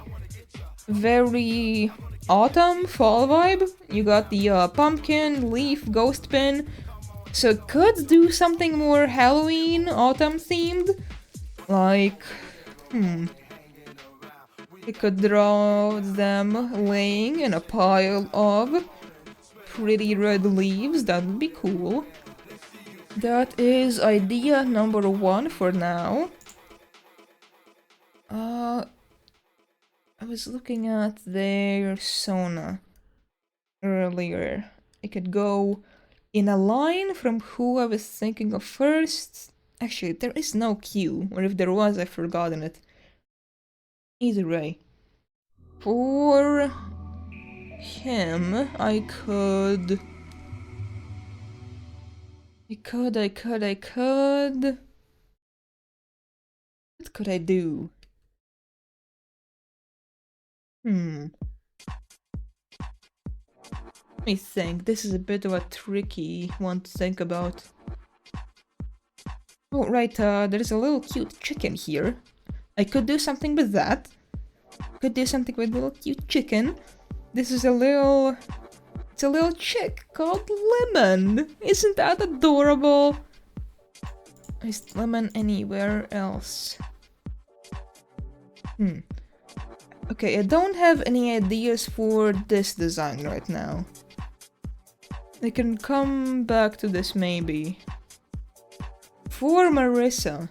Very autumn, fall vibe. You got the pumpkin, leaf, ghost pin. So could do something more Halloween, autumn themed. Like, I could draw them laying in a pile of pretty red leaves. That would be cool. That is idea number 1 for now. I was looking at their Sona earlier. I could go in a line from who I was thinking of first. Actually, there is no cue, or if there was, I've forgotten it. Either way. For him, I could... What could I do? Let me think. This is a bit of a tricky one to think about. Oh, right, there's a little cute chicken here. I could do something with that. Could do something with little cute chicken. This is a little... It's a little chick called Lemon. Isn't that adorable? Is Lemon anywhere else? Okay, I don't have any ideas for this design right now. I can come back to this maybe. For Marissa,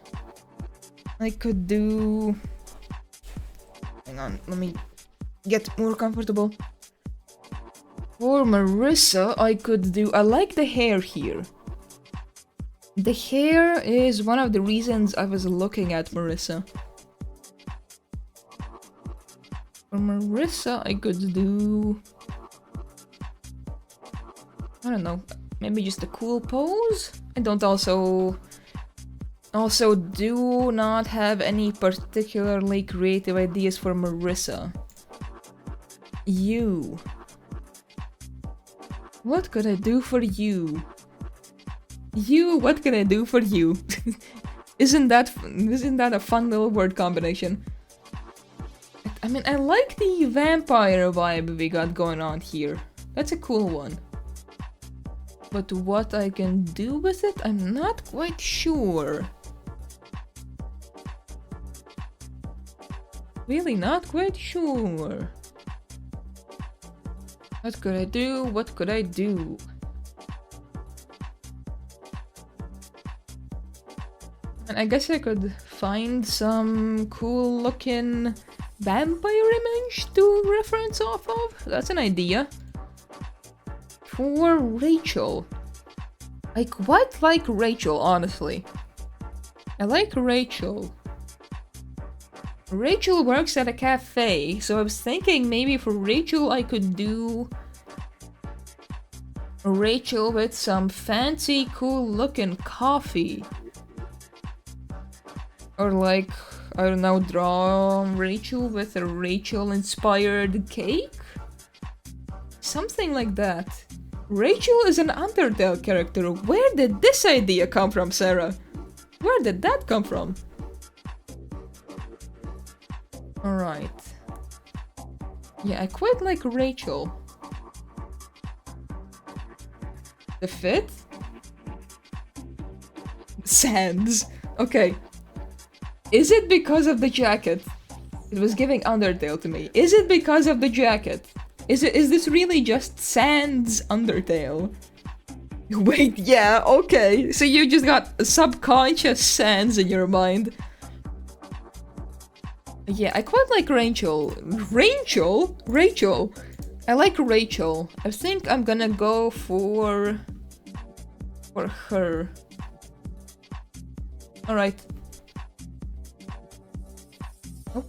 I could do... Hang on, let me get more comfortable. For Marissa, I could do... I like the hair here. The hair is one of the reasons I was looking at Marissa. For Marissa, I could do... I don't know, maybe just a cool pose? I don't also do not have any particularly creative ideas for Marissa. You. What could I do for you? You, what can I do for you? Isn't that a fun little word combination? I mean, I like the vampire vibe we got going on here. That's a cool one. But what I can do with it, I'm not quite sure. Really not quite sure. What could I do? What could I do? And I guess I could find some cool looking vampire image to reference off of. That's an idea. For Rachel. I quite like Rachel, honestly. I like Rachel. Rachel works at a cafe, so I was thinking maybe for Rachel I could do Rachel with some fancy, cool looking coffee. Or like, I don't know, draw Rachel with a Rachel inspired cake? Something like that. Rachel is an Undertale character. Where did this idea come from, Sarah? Where did that come from? Alright. Yeah, I quite like Rachel. The fit? Sands. Okay. Is it because of the jacket? It was giving Undertale to me. Is it because of the jacket? Is this really just Sans Undertale? Wait, yeah, okay. So you just got a subconscious Sans in your mind. Yeah, I quite like Rachel. Rachel? I like Rachel. I think I'm gonna go for her. Alright. Oh.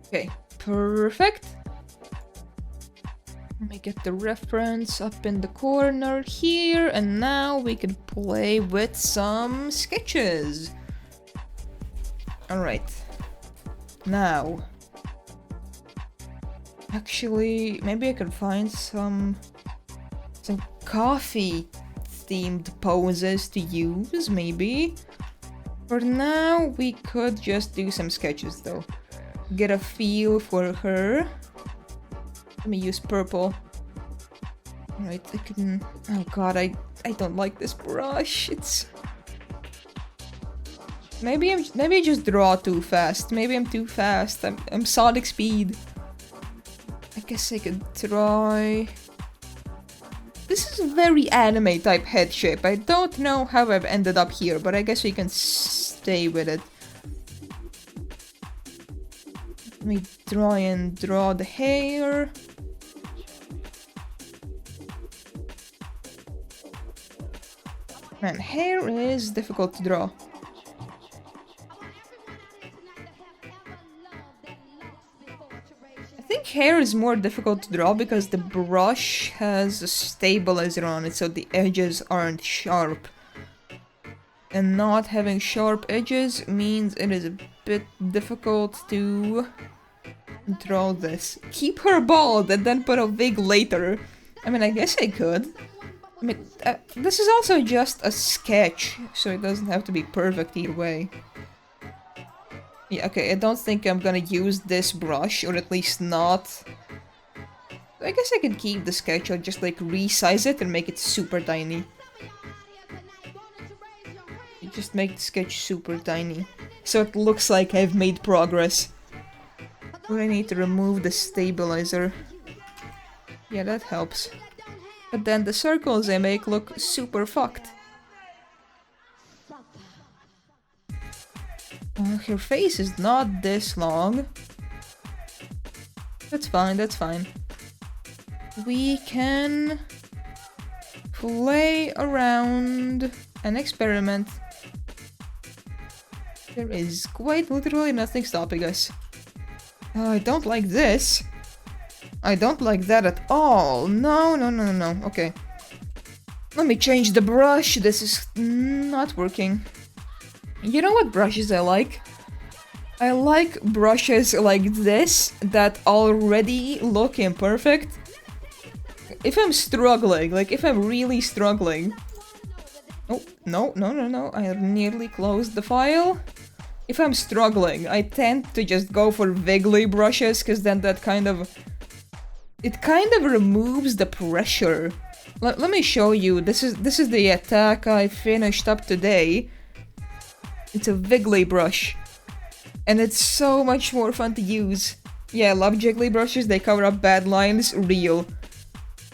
Okay, perfect. Let me get the reference up in the corner here, and now we can play with some sketches. Alright. Now. Actually, maybe I can find some coffee themed poses to use, maybe. For now, we could just do some sketches though. Get a feel for her. Let me use purple. Alright, I can... Oh god, I don't like this brush. It's... Maybe I just draw too fast. Maybe I'm too fast. I'm Sonic speed. I guess I could try... This is a very anime type head shape. I don't know how I've ended up here, but I guess we can stay with it. Let me draw the hair. Man, hair is difficult to draw. I think hair is more difficult to draw because the brush has a stabilizer on it, so the edges aren't sharp. And not having sharp edges means it is a bit difficult to draw this. Keep her bald and then put a wig later. I mean, I guess I could. I mean, this is also just a sketch, so it doesn't have to be perfect either way. Yeah, okay, I don't think I'm gonna use this brush, or at least not. I guess I can keep the sketch or just like resize it and make it super tiny. Just make the sketch super tiny, so it looks like I've made progress. But I need to remove the stabilizer. Yeah, that helps. But then the circles I make look super fucked. Her face is not this long. That's fine, that's fine. We can play around and experiment. There is quite literally nothing stopping us. I don't like this. I don't like that at all. No, no, no, no, no. Okay. Let me change the brush. This is not working. You know what brushes I like? I like brushes like this that already look imperfect. If I'm struggling, like if I'm really struggling... Oh, no, no, no, no. I nearly closed the file. If I'm struggling, I tend to just go for wiggly brushes, because then that kind of... It kind of removes the pressure. Let me show you. This is the attack I finished up today. It's a wiggly brush. And it's so much more fun to use. Yeah, I love jiggly brushes, they cover up bad lines, real.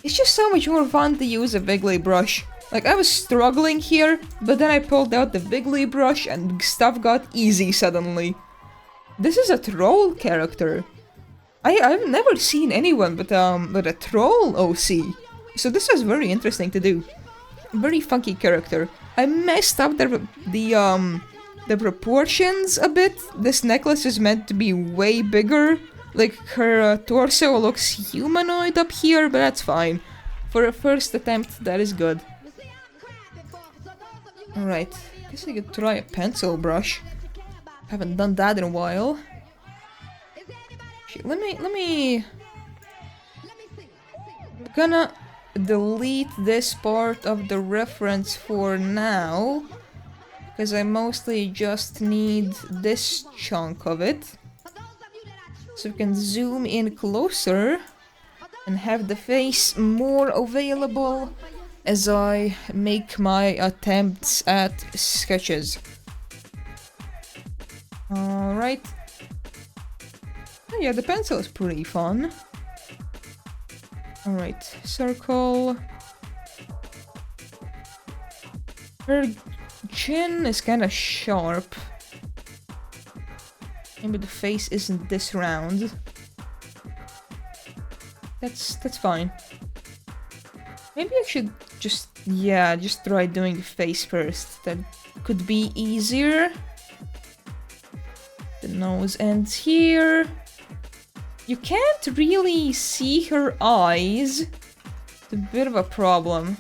It's just so much more fun to use a wiggly brush. Like, I was struggling here, but then I pulled out the wiggly brush and stuff got easy suddenly. This is a troll character. I've never seen anyone but a troll OC. So this was very interesting to do. Very funky character. I messed up the proportions a bit. This necklace is meant to be way bigger. Like, her torso looks humanoid up here, but that's fine. For a first attempt, that is good. Alright, guess I could try a pencil brush. Haven't done that in a while. Let me... I'm gonna delete this part of the reference for now. Because I mostly just need this chunk of it. So we can zoom in closer and have the face more available as I make my attempts at sketches. Alright. Oh yeah, the pencil is pretty fun. Alright, circle. Her chin is kinda sharp. Maybe the face isn't this round. That's fine. Maybe I should just try doing the face first. That could be easier. The nose ends here. You can't really see her eyes. It's a bit of a problem.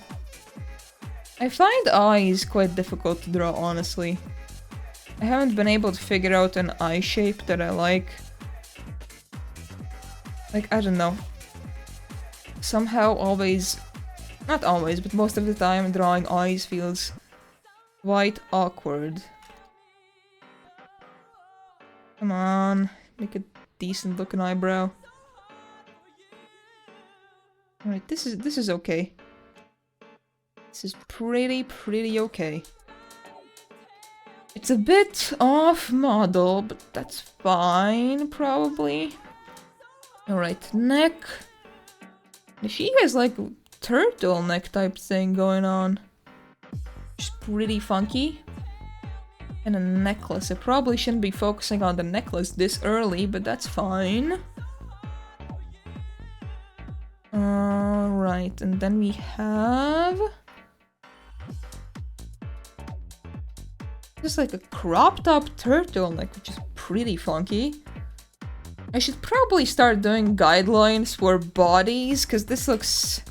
I find eyes quite difficult to draw, honestly. I haven't been able to figure out an eye shape that I like. Like, I don't know. Somehow always... Not always, but most of the time drawing eyes feels quite awkward. Come on, make a decent looking eyebrow. Alright, this is okay. This is pretty okay. It's a bit off model, but that's fine, probably. Alright, neck. She has like a turtleneck type thing going on. Just pretty funky. And a necklace. I probably shouldn't be focusing on the necklace this early, but that's fine. Alright, and then we have... just like a cropped up turtleneck, which is pretty funky. I should probably start doing guidelines for bodies, because this looks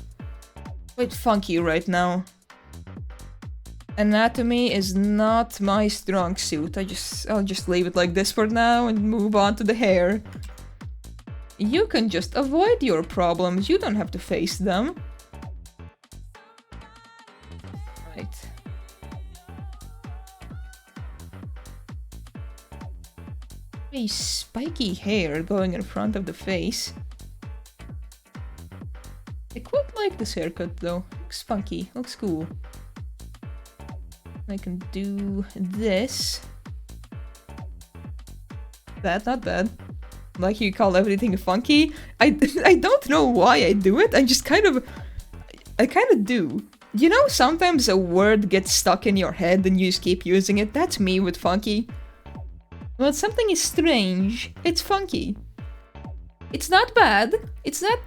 quite funky right now. Anatomy is not my strong suit. I'll just leave it like this for now and move on to the hair. You can just avoid your problems, you don't have to face them. A spiky hair going in front of the face. I quite like this haircut though. Looks funky, looks cool. I can do this. That, not bad. Like you call everything funky. I don't know why I do it. I kind of do. You know, sometimes a word gets stuck in your head and you just keep using it. That's me with funky. When something is strange, it's funky. It's not bad. It's not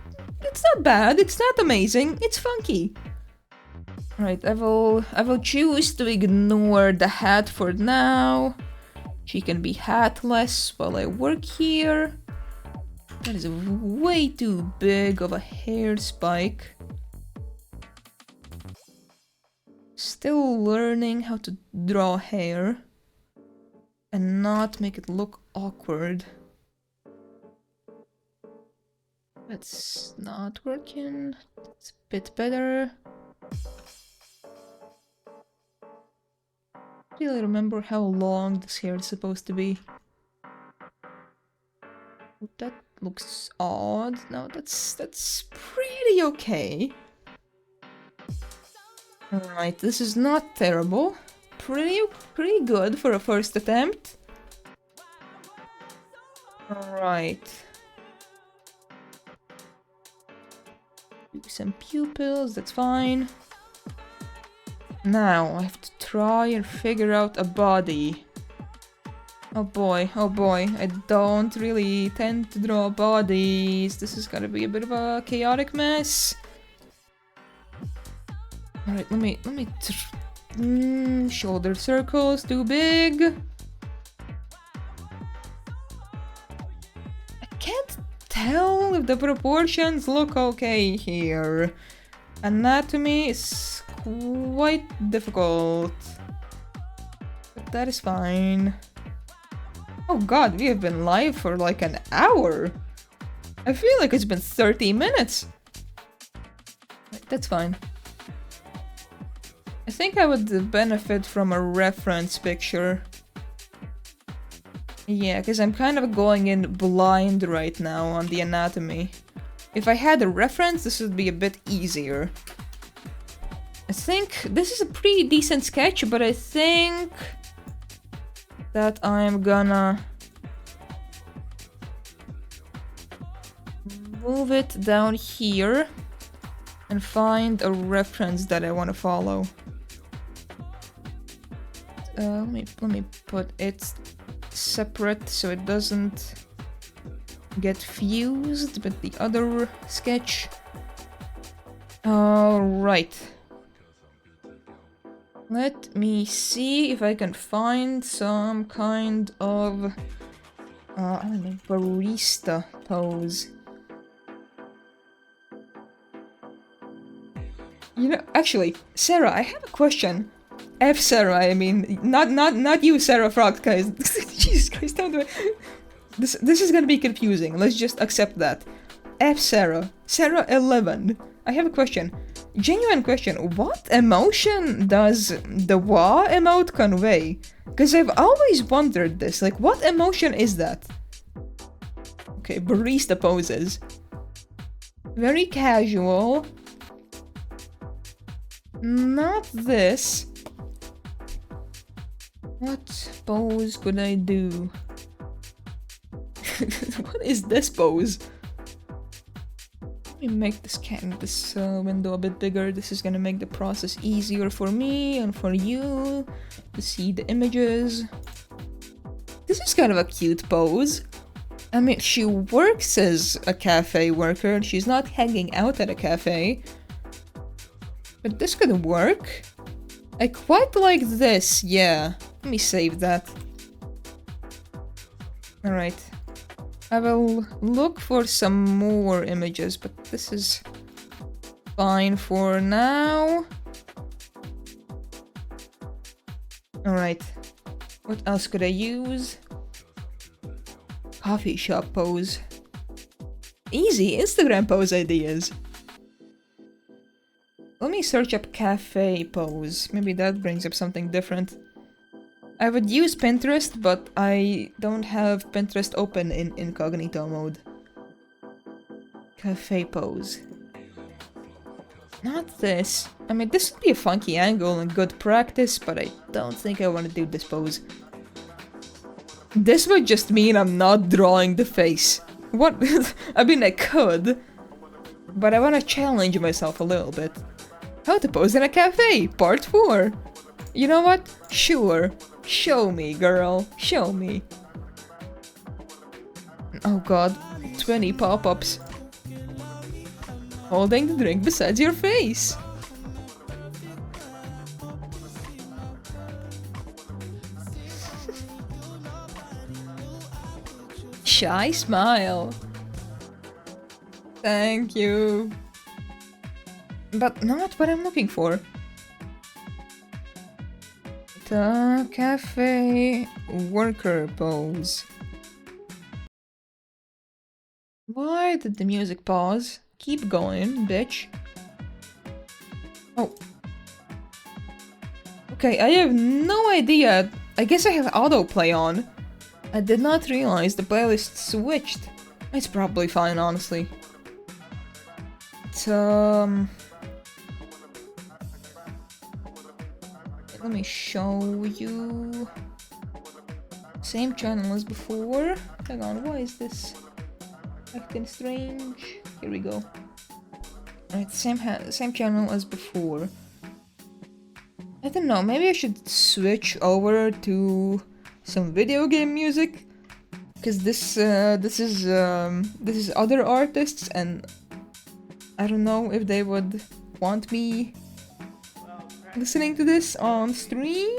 bad. It's not amazing. It's funky. Right, I will choose to ignore the hat for now. She can be hatless while I work here. That is way too big of a hair spike. Still learning how to draw hair and not make it look awkward. That's not working. It's a bit better. Really remember how long this hair is supposed to be. That looks odd. No, that's pretty okay. Alright, this is not terrible. Pretty good for a first attempt. Alright. Do some pupils, that's fine. Now, I have to try and figure out a body. Oh boy, I don't really tend to draw bodies. This is gonna be a bit of a chaotic mess. Alright, let me shoulder circles, too big. I can't tell if the proportions look okay here. Anatomy is quite difficult. But that is fine. Oh god, we have been live for like an hour. I feel like it's been 30 minutes. That's fine. I think I would benefit from a reference picture. Yeah, because I'm kind of going in blind right now on the anatomy. If I had a reference, this would be a bit easier. I think this is a pretty decent sketch, but I think that I'm gonna move it down here and find a reference that I want to follow. Let me put it separate so it doesn't get fused with the other sketch. Alright. Let me see if I can find some kind of I don't know, barista pose. You know, actually, Sarah, I have a question. F Sarah, I mean, not you, Sarah Frog, guys. Jesus Christ, don't do it. This is gonna be confusing. Let's just accept that. F Sarah, Sarah 11. I have a question. Genuine question. What emotion does the wah emote convey? Because I've always wondered this. Like, what emotion is that? Okay, barista poses. Very casual. Not this. What pose could I do? What is this pose? Let me make this window a bit bigger. This is gonna make the process easier for me and for you to see the images. This is kind of a cute pose. I mean, she works as a cafe worker. She's not hanging out at a cafe. But this could work. I quite like this, yeah. Let me save that. Alright. I will look for some more images, but this is fine for now. Alright. What else could I use? Coffee shop pose. Easy Instagram pose ideas. Let me search up cafe pose. Maybe that brings up something different. I would use Pinterest, but I don't have Pinterest open in incognito mode. Cafe pose. Not this. I mean, this would be a funky angle and good practice, but I don't think I want to do this pose. This would just mean I'm not drawing the face. What? I mean, I could, but I want to challenge myself a little bit. How to pose in a cafe, part 4. You know what? Sure. Show me, girl. Show me. Oh god. 20 pop-ups. Holding the drink beside your face. Shy smile. Thank you. But not what I'm looking for. The cafe worker pose. Why did the music pause? Keep going, bitch. Oh. Okay, I have no idea. I guess I have autoplay on. I did not realize the playlist switched. It's probably fine, honestly. It's, let me show you. Same channel as before. Hang on, why is this acting strange? Here we go. Alright, same channel as before. I don't know, maybe I should switch over to some video game music, because this is other artists, and I don't know if they would want me listening to this on stream.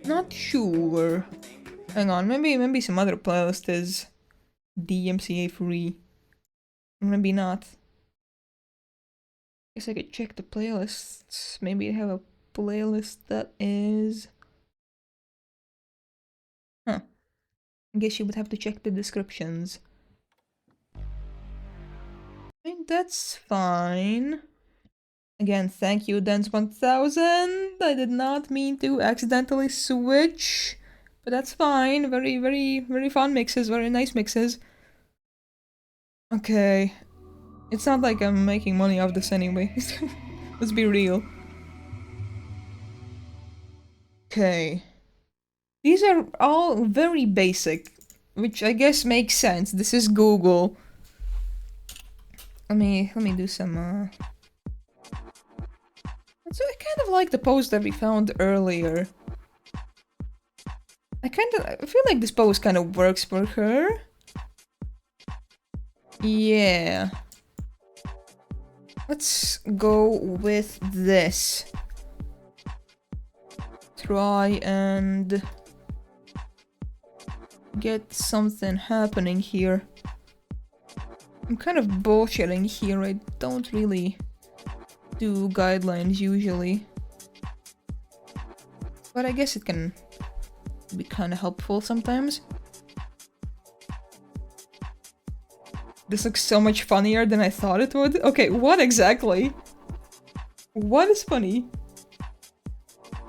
Not sure. Hang on, maybe some other playlist is DMCA free. Maybe not. Guess I could check the playlists. Maybe I have a playlist that is... Huh. I guess you would have to check the descriptions. I think that's fine. Again, thank you, Dance1000. I did not mean to accidentally switch. But that's fine. Very, very, very fun mixes. Very nice mixes. Okay. It's not like I'm making money off this anyway. Let's be real. Okay. These are all very basic, which I guess makes sense. This is Google. Let me do some So I kind of like the pose that we found earlier. I feel like this pose kind of works for her. Yeah. Let's go with this. Try and get something happening here. I'm kind of bullshitting here. I don't really do guidelines usually. But I guess it can be kind of helpful sometimes. This looks so much funnier than I thought it would. Okay, what exactly? What is funny?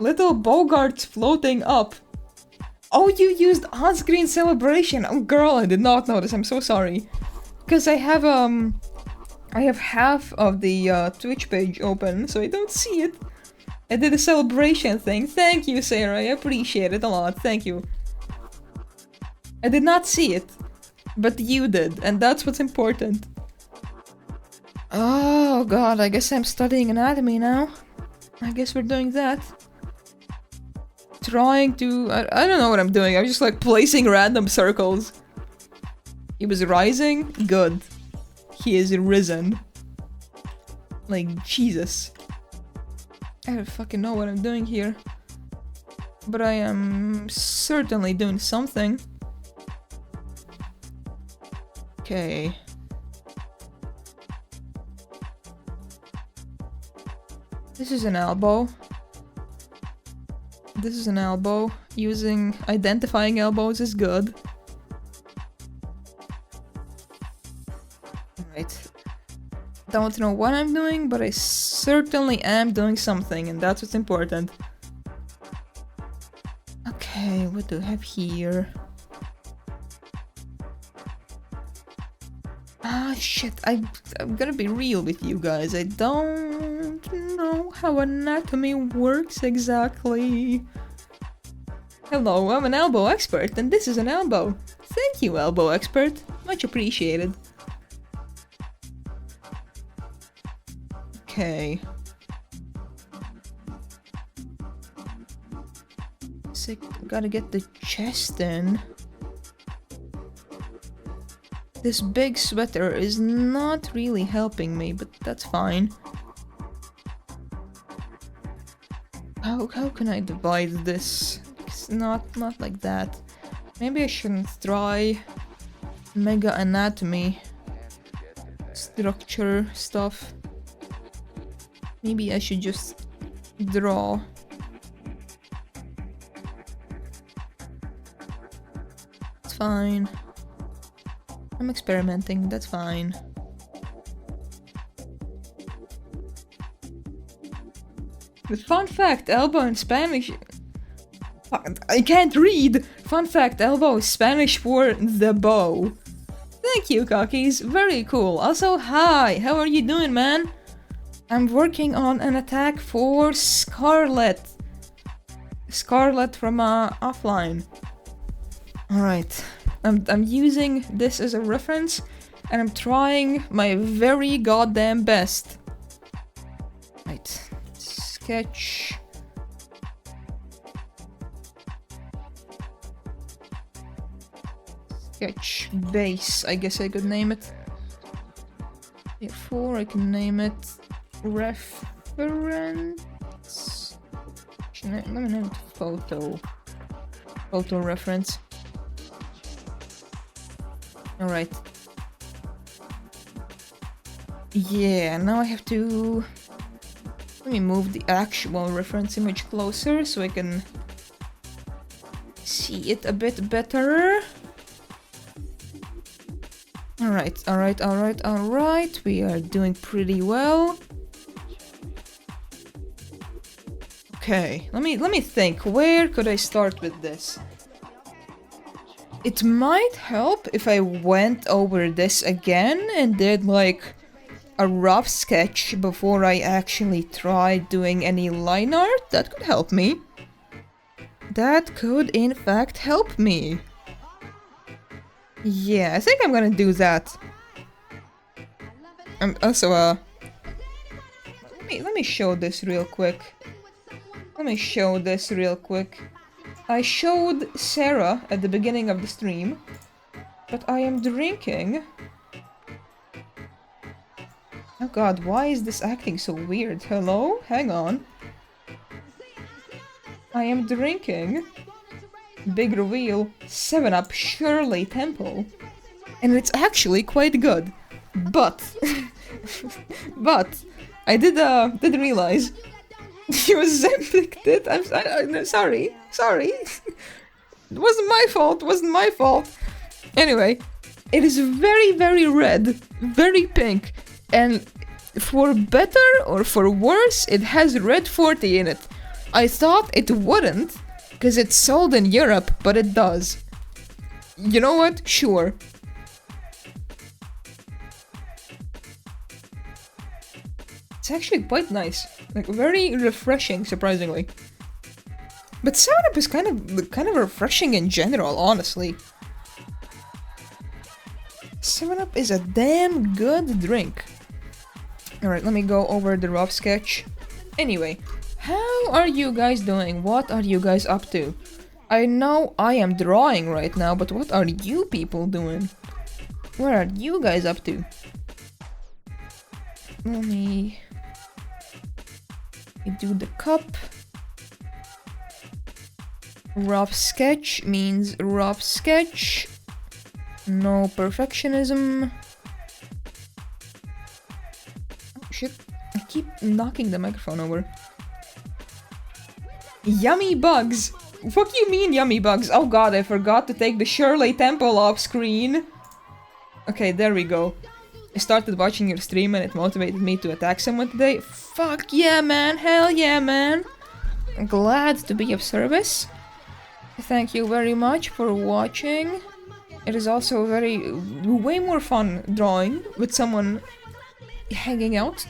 Little Bogarts floating up. Oh, you used on-screen celebration. Oh, girl, I did not notice. I'm so sorry. Because I have half of the Twitch page open, so I don't see it. I did a celebration thing. Thank you, Sarah. I appreciate it a lot. Thank you. I did not see it. But you did, and that's what's important. Oh god, I guess I'm studying anatomy now. I guess we're doing that. Trying to... I don't know what I'm doing. I'm just like placing random circles. He was rising? Good. He is risen. Like, Jesus. I don't fucking know what I'm doing here. But I am certainly doing something. Okay. This is an elbow. This is an elbow. Identifying elbows is good. Alright. Don't know what I'm doing, but I certainly am doing something, and that's what's important. Okay, what do I have here? Ah, shit, I'm gonna be real with you guys. I don't know how anatomy works exactly. Hello, I'm an elbow expert, and this is an elbow. Thank you, elbow expert. Much appreciated. Okay. Sick, gotta get the chest in. This big sweater is not really helping me, but that's fine. How can I divide this? It's not like that. Maybe I shouldn't try mega anatomy structure stuff. Maybe I should just draw. It's fine. I'm experimenting, that's fine. The fun fact, elbow in Spanish... I can't read! Fun fact, elbow is Spanish for the bow. Thank you, cookies. Very cool. Also, hi! How are you doing, man? I'm working on an attack for Scarlet. Scarlet from offline. Alright. I'm using this as a reference, and I'm trying my very goddamn best. Right. Sketch. Sketch base, I guess I could name it. Therefore, I can name it reference. Let me name it photo. Photo reference. Alright. Yeah, now I have to... Let me move the actual reference image closer so I can see it a bit better. Alright. We are doing pretty well. Okay, let me think. Where could I start with this? It might help if I went over this again and did like a rough sketch before I actually tried doing any line art. That could help me. That could in fact help me. Yeah, I think I'm gonna do that. Also, let me show this real quick. I showed Sarah at the beginning of the stream, but I am drinking. Oh god, why is this acting so weird? Hello? Hang on. I am drinking. Big reveal. 7-Up Shirley Temple. And it's actually quite good. But... but... I did realize... You Zempicked it. I'm sorry. It wasn't my fault. Anyway. It is very, very red. Very pink. And for better or for worse, it has red 40 in it. I thought it wouldn't, because it's sold in Europe, but it does. You know what? Sure. It's actually quite nice. Like, very refreshing, surprisingly. But 7-Up is kind of refreshing in general, honestly. 7-Up is a damn good drink. Alright, let me go over the rough sketch. Anyway, how are you guys doing? What are you guys up to? I know I am drawing right now, but what are you people doing? What are you guys up to? Let me do the cup. Rough sketch means rough sketch. No perfectionism. Oh shit, I keep knocking the microphone over. Yummy bugs! What do you mean yummy bugs? Oh god, I forgot to take the Shirley Temple off screen. Okay, there we go. I started watching your stream and it motivated me to attack someone today. Fuck yeah, man. Hell yeah, man. I'm glad to be of service. Thank you very much for watching. It is also way more fun drawing with someone hanging out.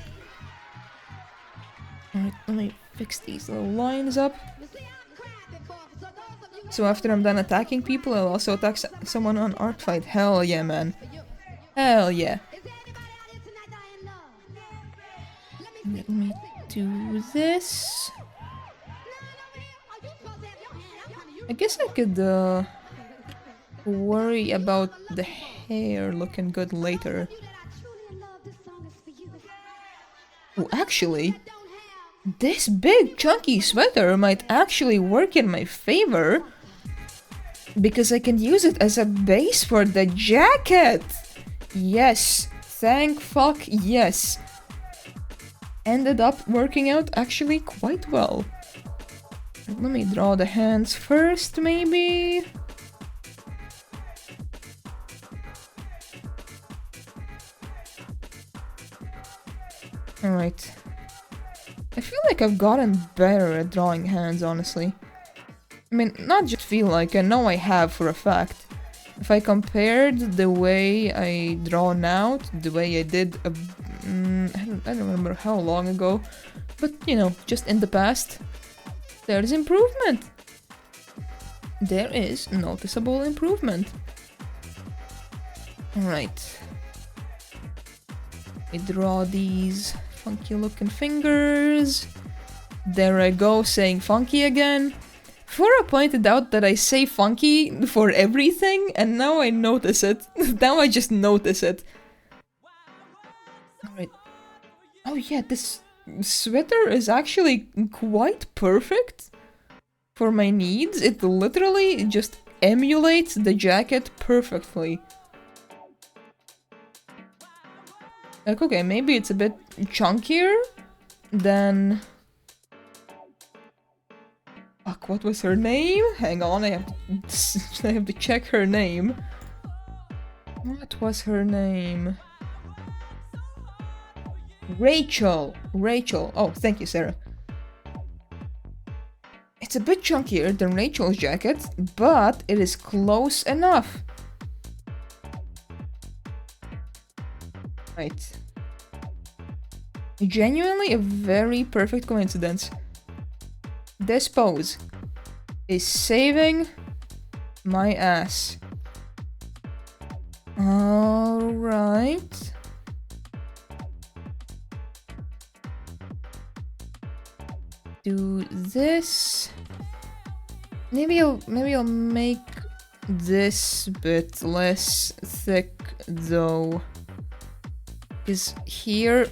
Alright, let me fix these little lines up. So after I'm done attacking people, I'll also attack someone on artfight. Hell yeah, man. Hell yeah. Let me do this. I guess I could worry about the hair looking good later. Oh, actually, this big chunky sweater might actually work in my favor because I can use it as a base for the jacket. Yes, thank fuck yes. Ended up working out actually quite well. Let me draw the hands first, maybe. Alright. I feel like I've gotten better at drawing hands, honestly. I mean, not just feel like, I know I have for a fact. If I compared the way I draw now to the way I did, I don't remember how long ago, but you know, just in the past, there's improvement. There is noticeable improvement. Alright. I draw these funky looking fingers. There I go, saying funky again. Flora pointed out that I say funky for everything, and now I notice it. Now I just notice it. Alright. Oh yeah, this sweater is actually quite perfect for my needs. It literally just emulates the jacket perfectly. Like, okay, maybe it's a bit chunkier than... Fuck, what was her name? Hang on, I have to check her name. What was her name? Rachel! Rachel. Oh, thank you, Sarah. It's a bit chunkier than Rachel's jacket, but it is close enough. Right. Genuinely a very perfect coincidence. This pose is saving my ass. Alright. Do this. Maybe I'll make this bit less thick though. Because here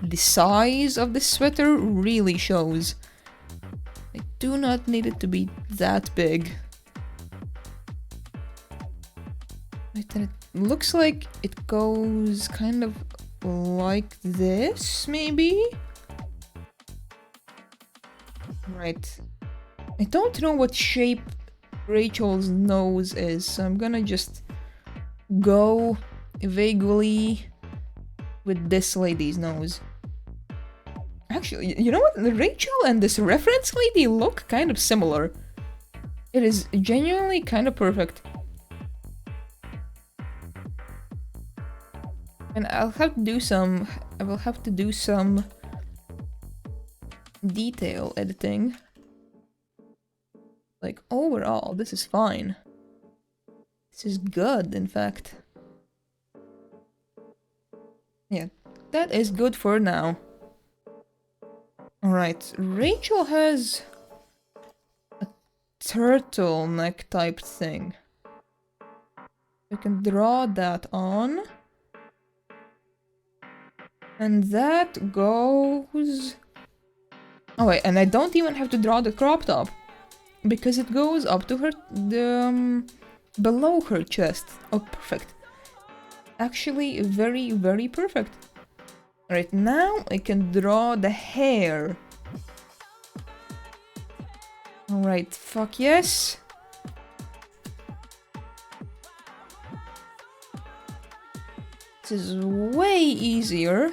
the size of the sweater really shows. I do not need it to be that big. Right, and it looks like it goes kind of like this, maybe? Right. I don't know what shape Rachel's nose is, so I'm gonna just go vaguely with this lady's nose. Actually, you know what? Rachel and this reference lady look kind of similar. It is genuinely kind of perfect. And I will have to do some detail editing. Like, overall, this is fine. This is good, in fact. Yeah, that is good for now. Alright, Rachel has a turtleneck type thing. We can draw that on. And that goes... Oh wait, and I don't even have to draw the crop top. Because it goes up to her... below her chest. Oh, perfect. Actually, very, very perfect. Right, now I can draw the hair. Alright, fuck yes. This is way easier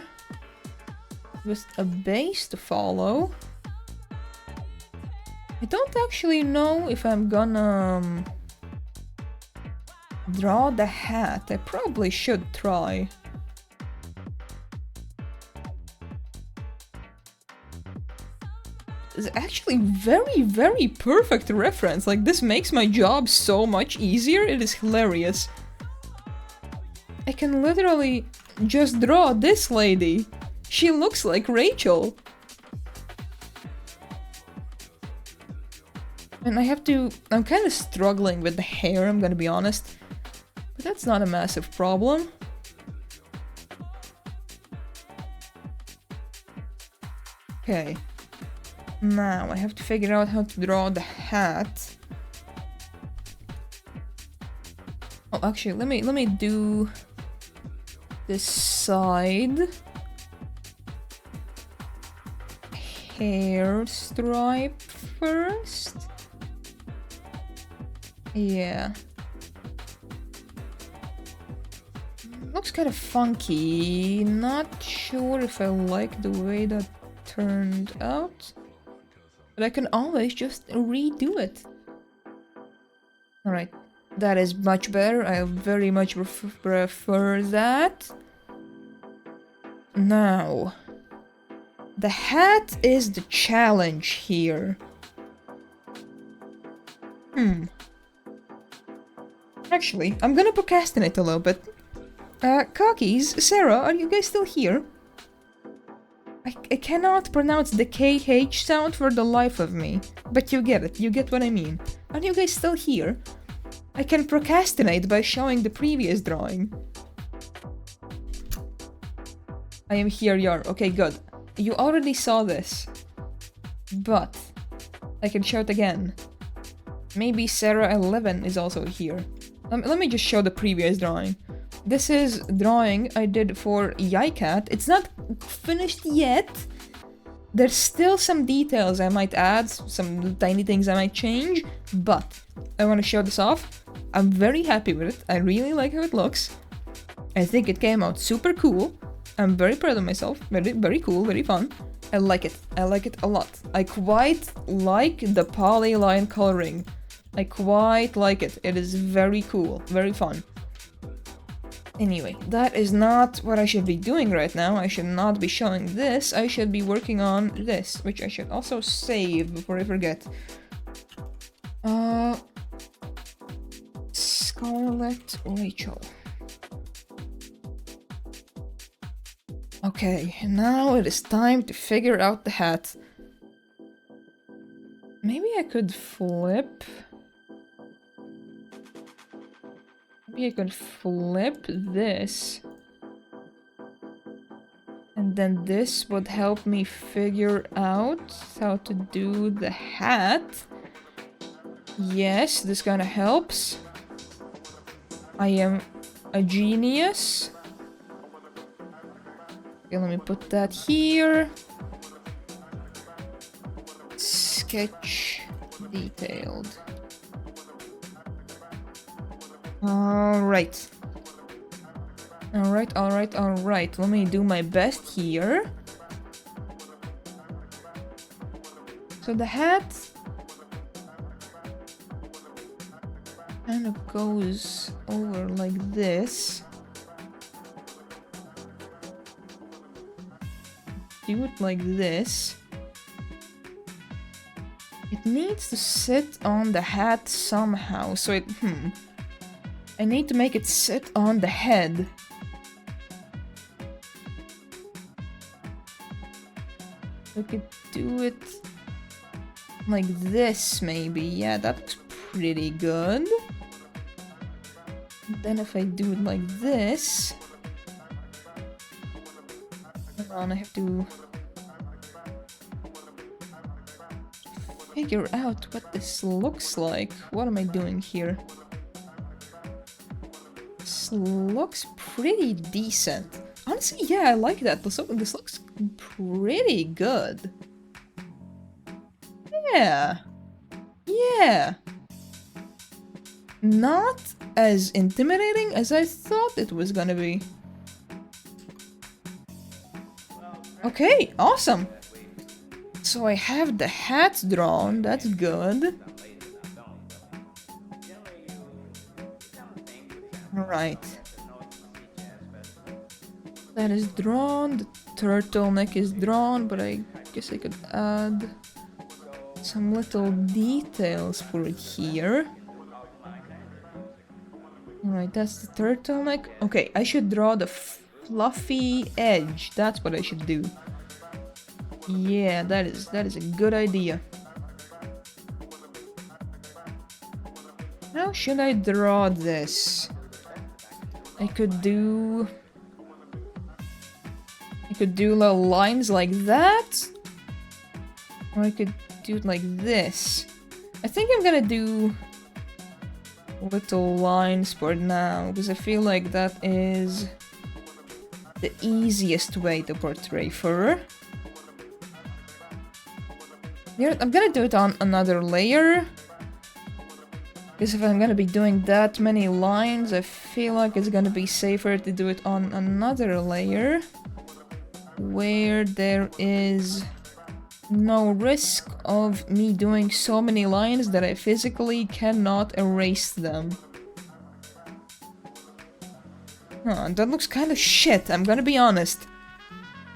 with a base to follow. I don't actually know if I'm gonna draw the hat. I probably should try. It's actually very perfect reference. Like, this makes my job so much easier. It is hilarious. I can literally just draw this lady. She looks like Rachel. And I'm kind of struggling with the hair, I'm gonna be honest. But that's not a massive problem. Okay. Now I have to figure out how to draw the hat. Oh, actually, let me do this side. Hair stripe first. Yeah. Looks kind of funky. Not sure if I like the way that turned out. But I can always just redo it. Alright. That is much better. I very much prefer that. Now. The hat is the challenge here. Actually, I'm gonna procrastinate a little bit. Cookies, Sarah, are you guys still here? I cannot pronounce the KH sound for the life of me. But you get it, you get what I mean. Are you guys still here? I can procrastinate by showing the previous drawing. I am here, Yar. Okay, good. You already saw this. But I can show it again. Maybe Sarah 11 is also here. Let me just show the previous drawing. This is drawing I did for Yaikat. It's not finished yet. There's still some details I might add, some tiny things I might change, but I want to show this off. I'm very happy with it. I really like how it looks. I think it came out super cool. I'm very proud of myself. Very cool, very fun. I like it. I like it a lot. I quite like the polyline coloring. I quite like it. It is very cool, very fun. Anyway, that is not what I should be doing right now. I should not be showing this. I should be working on this, which I should also save before I forget. Scarlet Rachel. Okay, now it is time to figure out the hat. Maybe I could flip. Maybe I could flip this. And then this would help me figure out how to do the hat. Yes, this kind of helps. I am a genius. Okay, let me put that here. Sketch detailed. Alright. Alright. Let me do my best here. So the hat kind of goes over like this. Do it like this. It needs to sit on the hat somehow, so it, I need to make it sit on the head. We could do it like this, maybe. Yeah, that looks pretty good. Then if I do it like this... Hold on, I have to figure out what this looks like. What am I doing here? This looks pretty decent. Honestly, yeah, I like that. This looks pretty good. Yeah. Not as intimidating as I thought it was gonna be. Okay, awesome. So I have the hats drawn, that's good. Alright. That is drawn, the turtleneck is drawn, but I guess I could add some little details for it here. Alright, that's the turtleneck. Okay, I should draw the fluffy edge. That's what I should do. Yeah, that is a good idea. How should I draw this? I could do little lines like that, or I could do it like this. I think I'm gonna do little lines for now, because I feel like that is the easiest way to portray fur. Here, I'm gonna do it on another layer, because if I'm gonna be doing that many lines, I feel like it's gonna be safer to do it on another layer, where there is no risk of me doing so many lines that I physically cannot erase them. Huh, that looks kind of shit, I'm gonna be honest.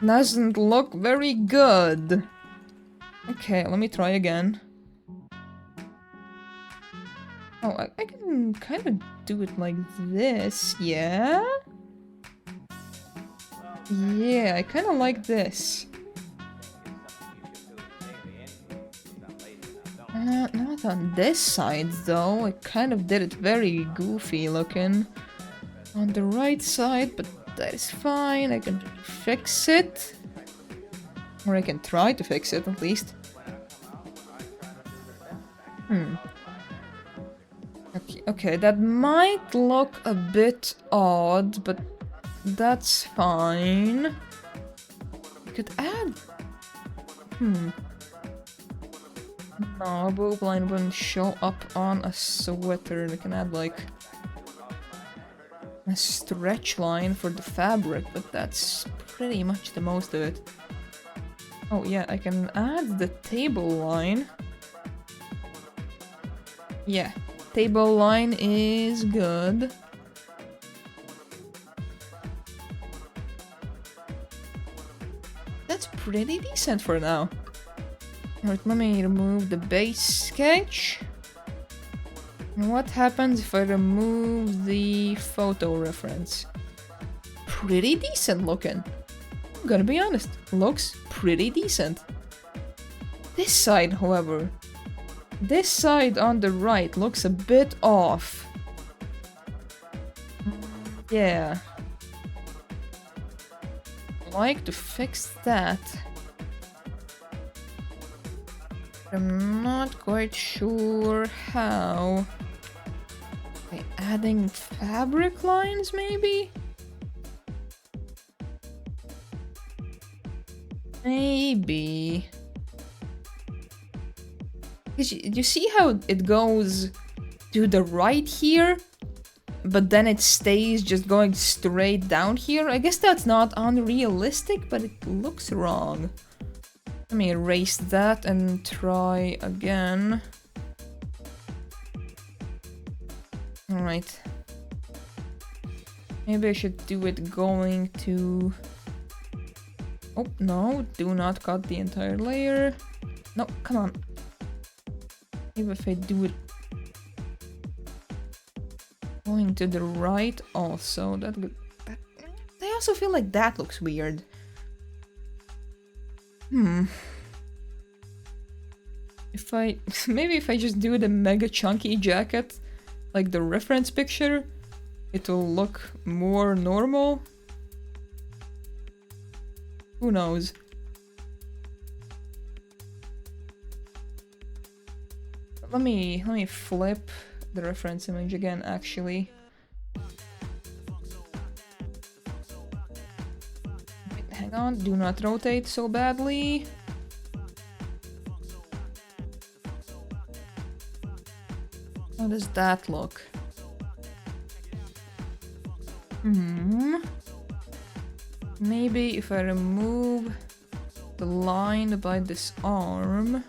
Doesn't look very good. Okay, let me try again. Oh, I can kind of do it like this, yeah? Yeah, I kind of like this. Not on this side, though. I kind of did it very goofy looking. On the right side, but that is fine. I can fix it. Or I can try to fix it, at least. Okay, that might look a bit odd, but that's fine. You could add... No, a boob line wouldn't show up on a sweater. We can add, like, a stretch line for the fabric, but that's pretty much the most of it. Oh yeah, I can add the table line. Yeah, table line is good. That's pretty decent for now. Alright, let me remove the base sketch. And what happens if I remove the photo reference? Pretty decent looking. I'm gonna be honest, looks pretty decent. This side, however, this side on the right looks a bit off. Yeah. I'd like to fix that. I'm not quite sure how. By adding fabric lines, maybe? Maybe. You see how it goes to the right here, but then it stays just going straight down here? I guess that's not unrealistic, but it looks wrong. Let me erase that and try again. Alright. Maybe I should do it going to... Oh, no, do not cut the entire layer. No, come on. Maybe if I do it going to the right also, I also feel like that looks weird. Maybe if I just do the mega chunky jacket, like the reference picture, it'll look more normal. Who knows? Let me flip the reference image again, actually. Wait, hang on, do not rotate so badly. How does that look? Maybe if I remove the line by this arm.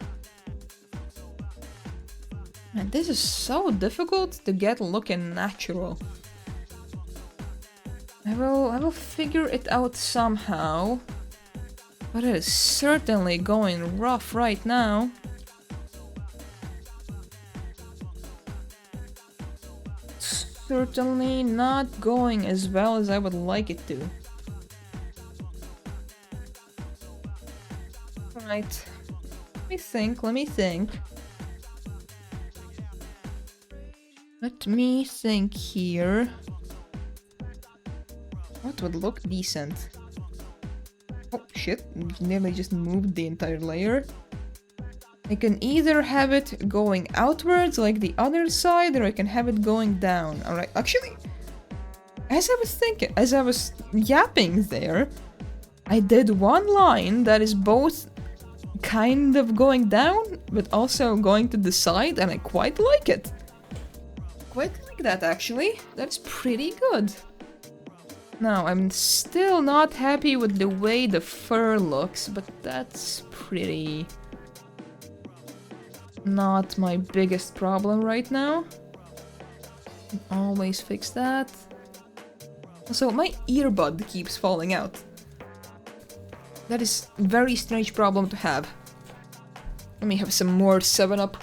And this is so difficult to get looking natural. I will figure it out somehow. But it is certainly going rough right now. Certainly not going as well as I would like it to. Alright. Let me think. Let me think here. What would look decent? Oh shit, nearly just moved the entire layer. I can either have it going outwards like the other side, or I can have it going down. Alright, actually, as I was yapping there, I did one line that is both kind of going down, but also going to the side, and I quite like it. Quite like that, actually. That's pretty good. Now, I'm still not happy with the way the fur looks, but that's pretty... not my biggest problem right now. Can always fix that. Also, my earbud keeps falling out. That is a very strange problem to have. Let me have some more 7-Up.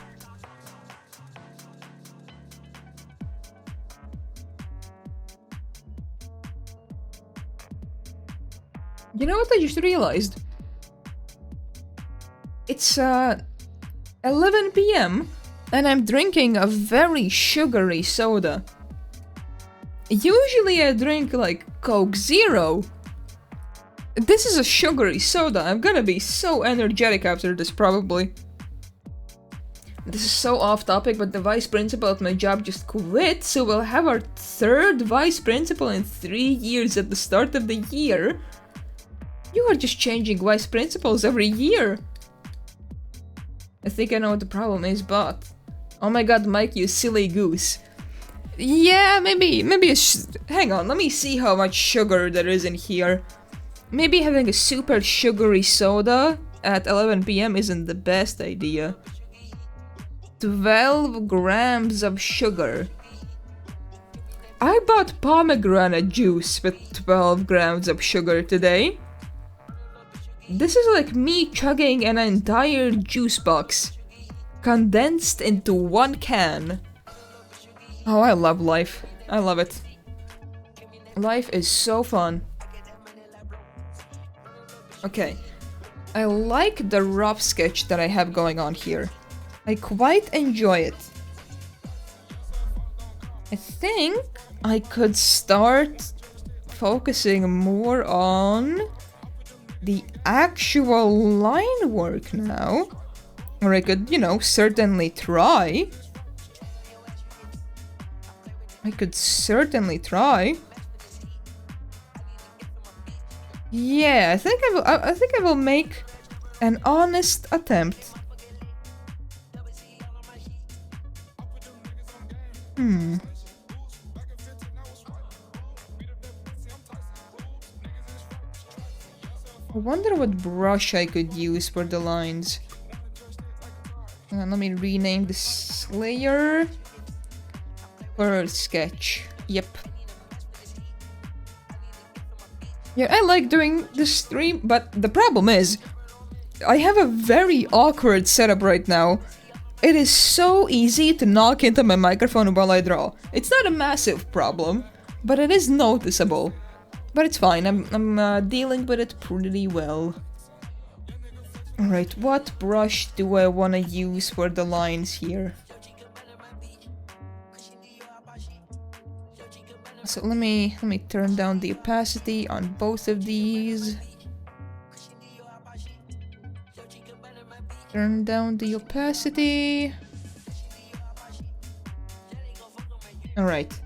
You know what I just realized? It's 11 PM and I'm drinking a very sugary soda. Usually I drink like Coke Zero. This is a sugary soda. I'm gonna be so energetic after this probably. This is so off topic, but the vice principal at my job just quit, so we'll have our third vice principal in 3 years at the start of the year. You are just changing vice principals every year. I think I know what the problem is, but... oh my god, Mike, you silly goose. Yeah, maybe hang on, let me see how much sugar there is in here. Maybe having a super sugary soda at 11 PM isn't the best idea. 12 grams of sugar. I bought pomegranate juice with 12 grams of sugar today. This is like me chugging an entire juice box, condensed into one can. Oh, I love life. I love it. Life is so fun. Okay. I like the rough sketch that I have going on here. I quite enjoy it. I think I could start focusing more on the actual line work now. Or I could, you know, certainly try. I could certainly try. Yeah, I think I will make an honest attempt. I wonder what brush I could use for the lines. Let me rename this layer. Pearl sketch. Yep. Yeah, I like doing the stream, but the problem is, I have a very awkward setup right now. It is so easy to knock into my microphone while I draw. It's not a massive problem, but it is noticeable. But it's fine, I'm dealing with it pretty well. Alright, what brush do I want to use for the lines here? So let me turn down the opacity on both of these. Turn down the opacity. Alright.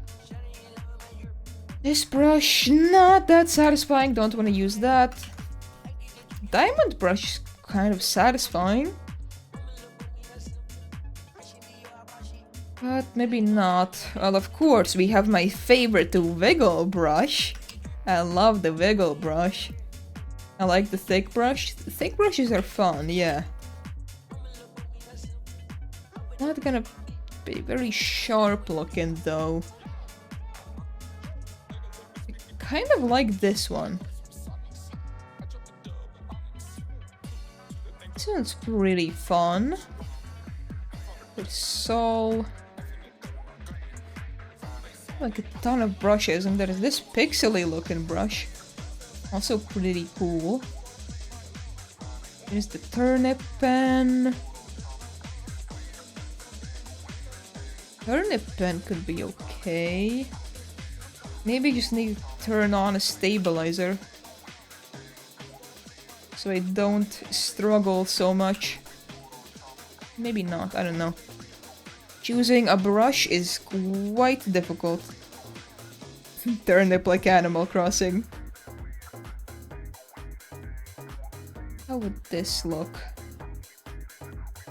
This brush, not that satisfying, don't want to use that. Diamond brush is kind of satisfying. But maybe not. Well, of course, we have my favorite wiggle brush. I love the wiggle brush. I like the thick brush. The thick brushes are fun, yeah. Not gonna be very sharp looking though. I kind of like this one. This one's pretty fun. There's so... like a ton of brushes, and there's this pixely looking brush. Also pretty cool. There's the turnip pen. Turnip pen could be okay. Maybe just need to turn on a stabilizer, so I don't struggle so much. Maybe not, I don't know. Choosing a brush is quite difficult. Turnip like Animal Crossing. How would this look?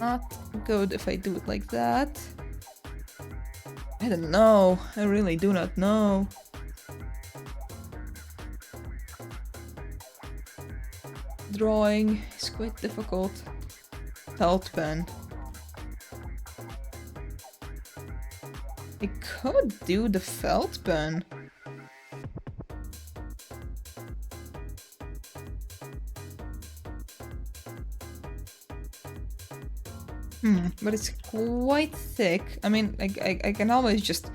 Not good if I do it like that. I don't know. I really do not know. Drawing is quite difficult. Felt pen. I could do the felt pen. But it's quite thick. I mean, I can always just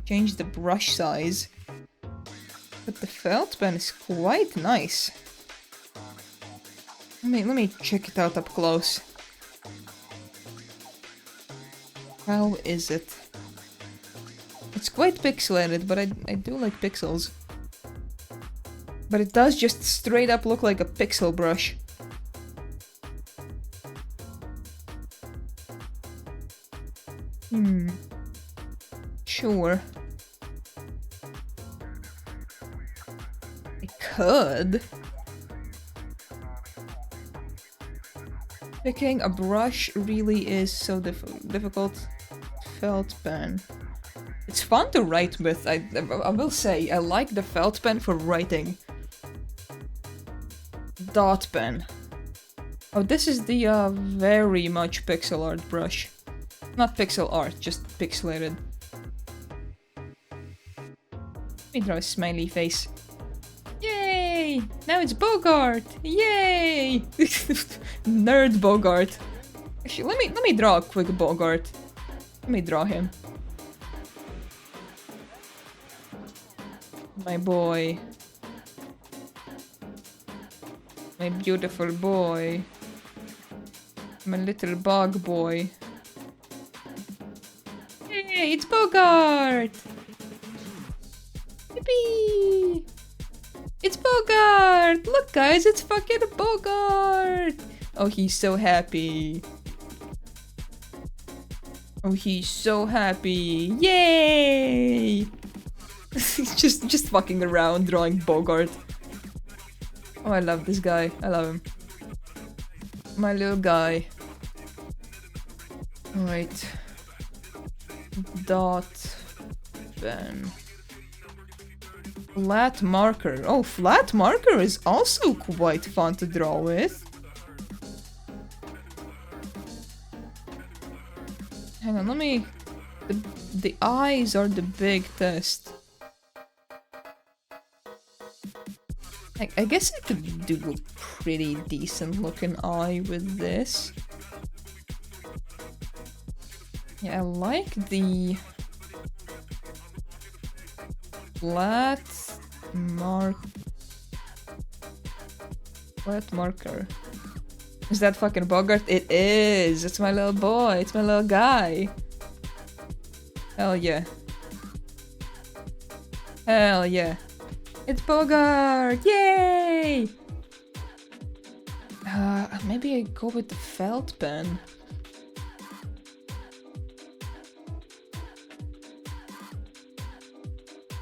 change the brush size. But the felt pen is quite nice. Let me check it out up close. How is it? It's quite pixelated, but I do like pixels. But it does just straight up look like a pixel brush. Sure. I could. Picking a brush really is so difficult. Felt pen. It's fun to write with, I will say. I like the felt pen for writing. Dot pen. Oh, this is the very much pixel art brush. Not pixel art, just pixelated. Let me draw a smiley face. Yay! Now it's Bogart! Yay! Nerd Bogart. Actually, let me draw a quick Bogart. Let me draw him. My boy. My beautiful boy. My little bug boy. Hey, it's Bogart! Yippee! It's Bogart! Look guys, it's fucking Bogart! Oh, he's so happy. Oh, he's so happy. Yay! just fucking around drawing Bogart. Oh, I love this guy. I love him. My little guy. Alright. Dot pen. Flat marker. Oh, flat marker is also quite fun to draw with. Hang on, let me... The eyes are the big test. I guess I could do a pretty decent looking eye with this. Yeah, I like the flat marker. Is that fucking Bogart? It is! It's my little boy, it's my little guy. Hell yeah. Hell yeah. It's Bogart! Yay! Maybe I go with the felt pen.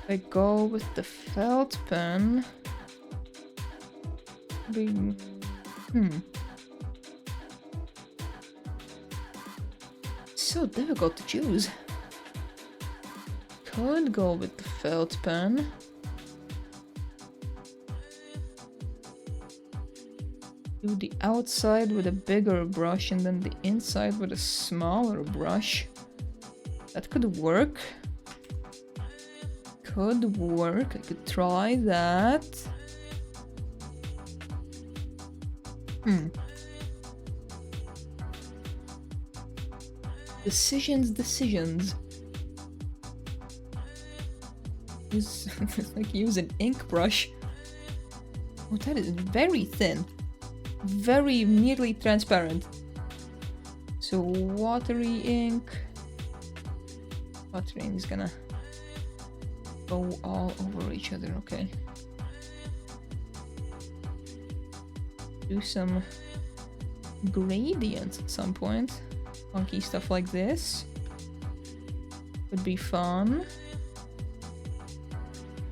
I go with the felt pen. So difficult to choose. Could go with the felt pen. Do the outside with a bigger brush and then the inside with a smaller brush. That could work. Could work. I could try that. Decisions. Use like use an ink brush. Oh, that is very thin. Very nearly transparent. So watery ink. Watery ink is gonna go all over each other, okay. Do some gradients at some point. Funky stuff like this. Would be fun.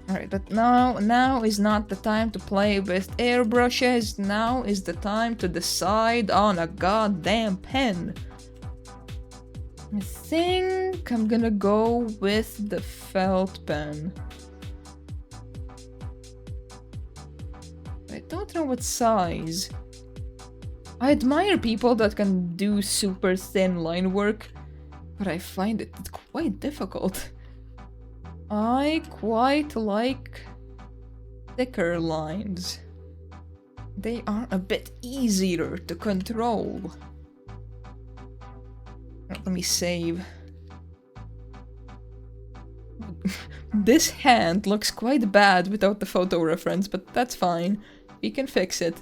Alright, but now is not the time to play with airbrushes. Now is the time to decide on a goddamn pen. I think I'm gonna go with the felt pen. I don't know what size. I admire people that can do super thin line work, but I find it quite difficult. I quite like thicker lines. They are a bit easier to control. Let me save. This hand looks quite bad without the photo reference, but that's fine. We can fix it.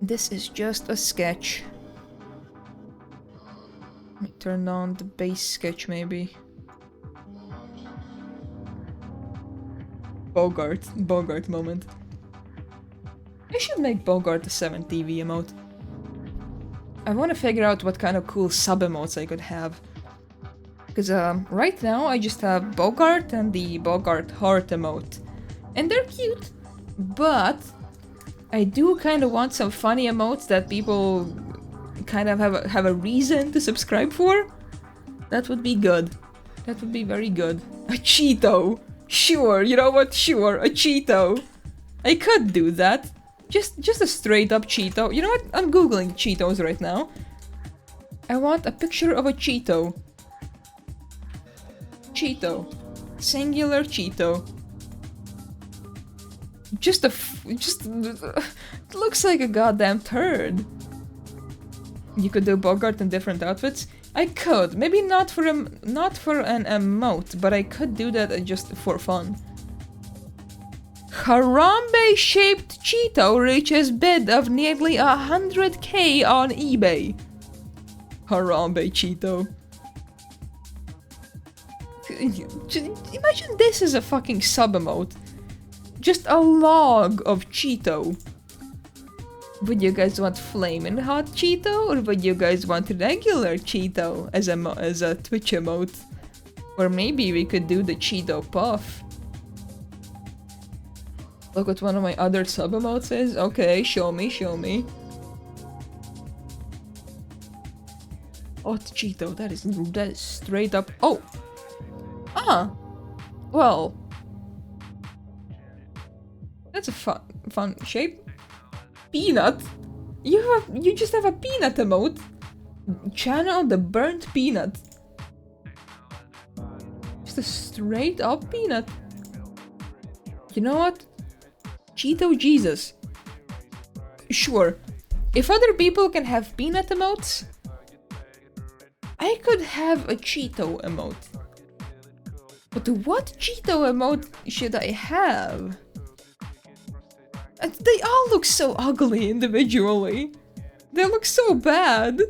This is just a sketch. Let me turn on the base sketch maybe. Bogart moment. I should make Bogart a 7 TV emote. I want to figure out what kind of cool sub-emotes I could have. Because right now I just have Bogart and the Bogart heart emote. And they're cute, but I do kind of want some funny emotes that people kind of have a reason to subscribe for. That would be good. That would be very good. A Cheeto! Sure, you know what? Sure, a Cheeto. I could do that. Just a straight up Cheeto. You know what? I'm googling Cheetos right now. I want a picture of a Cheeto. Cheeto. Singular Cheeto. It looks like a goddamn turd. You could do Bogart in different outfits. I could, maybe not for an emote, but I could do that just for fun. Harambe-shaped Cheeto reaches bid of nearly 100k on eBay. Harambe Cheeto. Imagine this as a fucking sub-emote. Just a log of Cheeto. Would you guys want flamin' hot Cheeto, or would you guys want regular Cheeto as a Twitch emote? Or maybe we could do the Cheeto puff. Look what one of my other sub emotes is. Okay, show me. Hot Cheeto, that is straight up. Oh! Ah! Well. That's a fun shape. Peanut? You just have a peanut emote. Channel the burnt peanut. Just a straight up peanut. You know what? Cheeto Jesus. Sure. If other people can have peanut emotes, I could have a Cheeto emote. But what Cheeto emote should I have? They all look so ugly individually. They look so bad.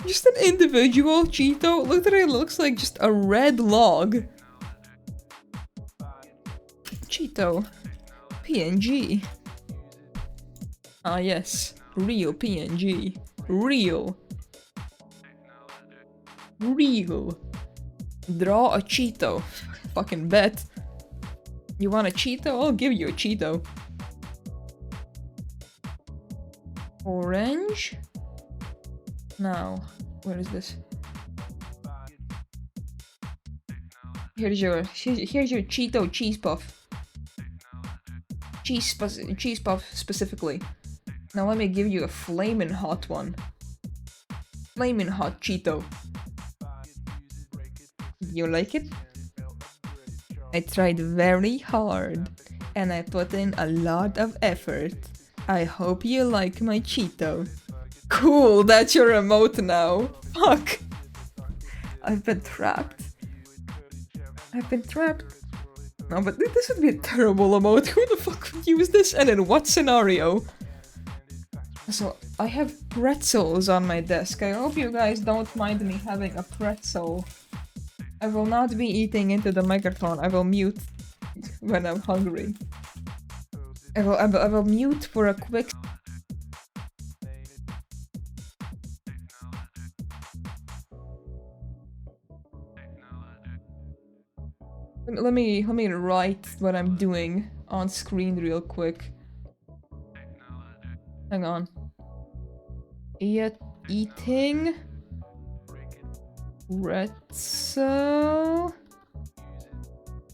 Just an individual Cheeto literally looks like just a red log. Cheeto. PNG. Ah yes, real PNG. Real. Draw a Cheeto. Fucking bet. You want a Cheeto? I'll give you a Cheeto. Orange. Now, where is this? Here's your Cheeto cheese puff. cheese puff specifically. Now let me give you a flaming hot one. Flaming hot Cheeto. You like it? I tried very hard, and I put in a lot of effort. I hope you like my Cheeto. Cool, that's your emote now. Fuck! I've been trapped. I've been trapped. No, but this would be a terrible emote. Who the fuck would use this and in what scenario? So, I have pretzels on my desk. I hope you guys don't mind me having a pretzel. I will not be eating into the microphone. I will mute when I'm hungry. I will mute for a quick... Let me write what I'm doing on screen real quick. Hang on. Eating pretzel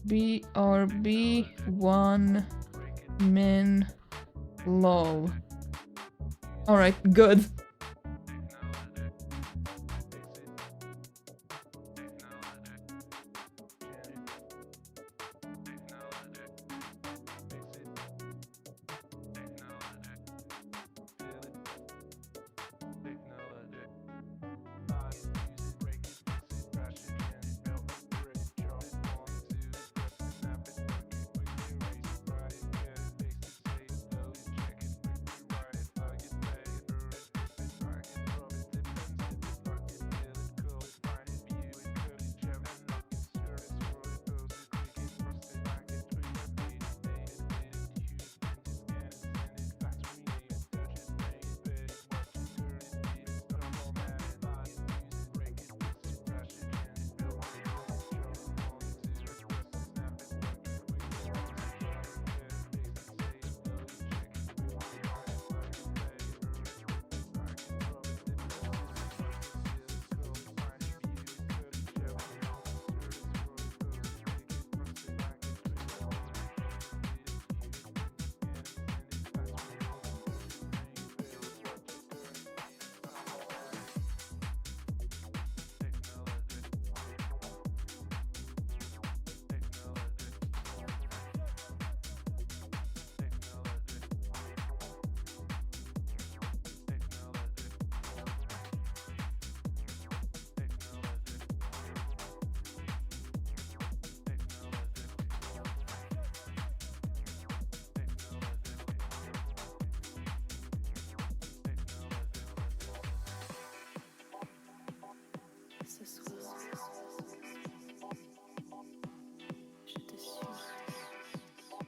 BRB 1 min low. Alright, good.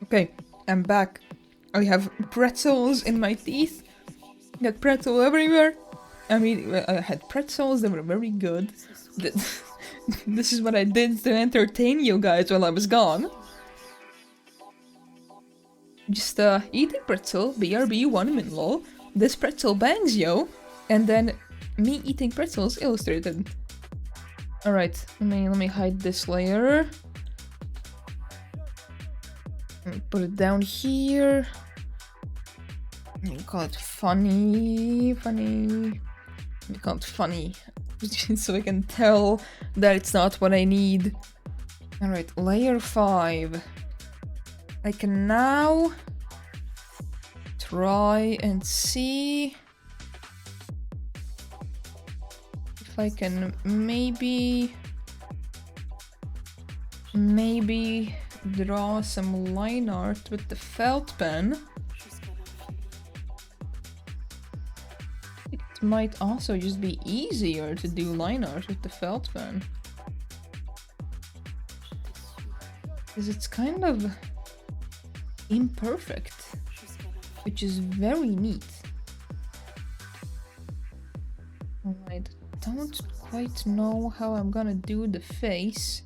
Okay, I'm back. I have pretzels in my teeth. Got pretzel everywhere. I mean, I had pretzels, they were very good. This is what I did to entertain you guys while I was gone. Just eating pretzel, BRB 1 min lol. This pretzel bangs, yo. And then me eating pretzels illustrated. Alright, let me hide this layer. Put it down here. We call it funny. We call it funny. So I can tell that it's not what I need. Alright, layer 5. I can now try and see if I can maybe draw some line art with the felt pen. It might also just be easier to do line art with the felt pen, because it's kind of imperfect, which is very neat. I don't quite know how I'm gonna do the face.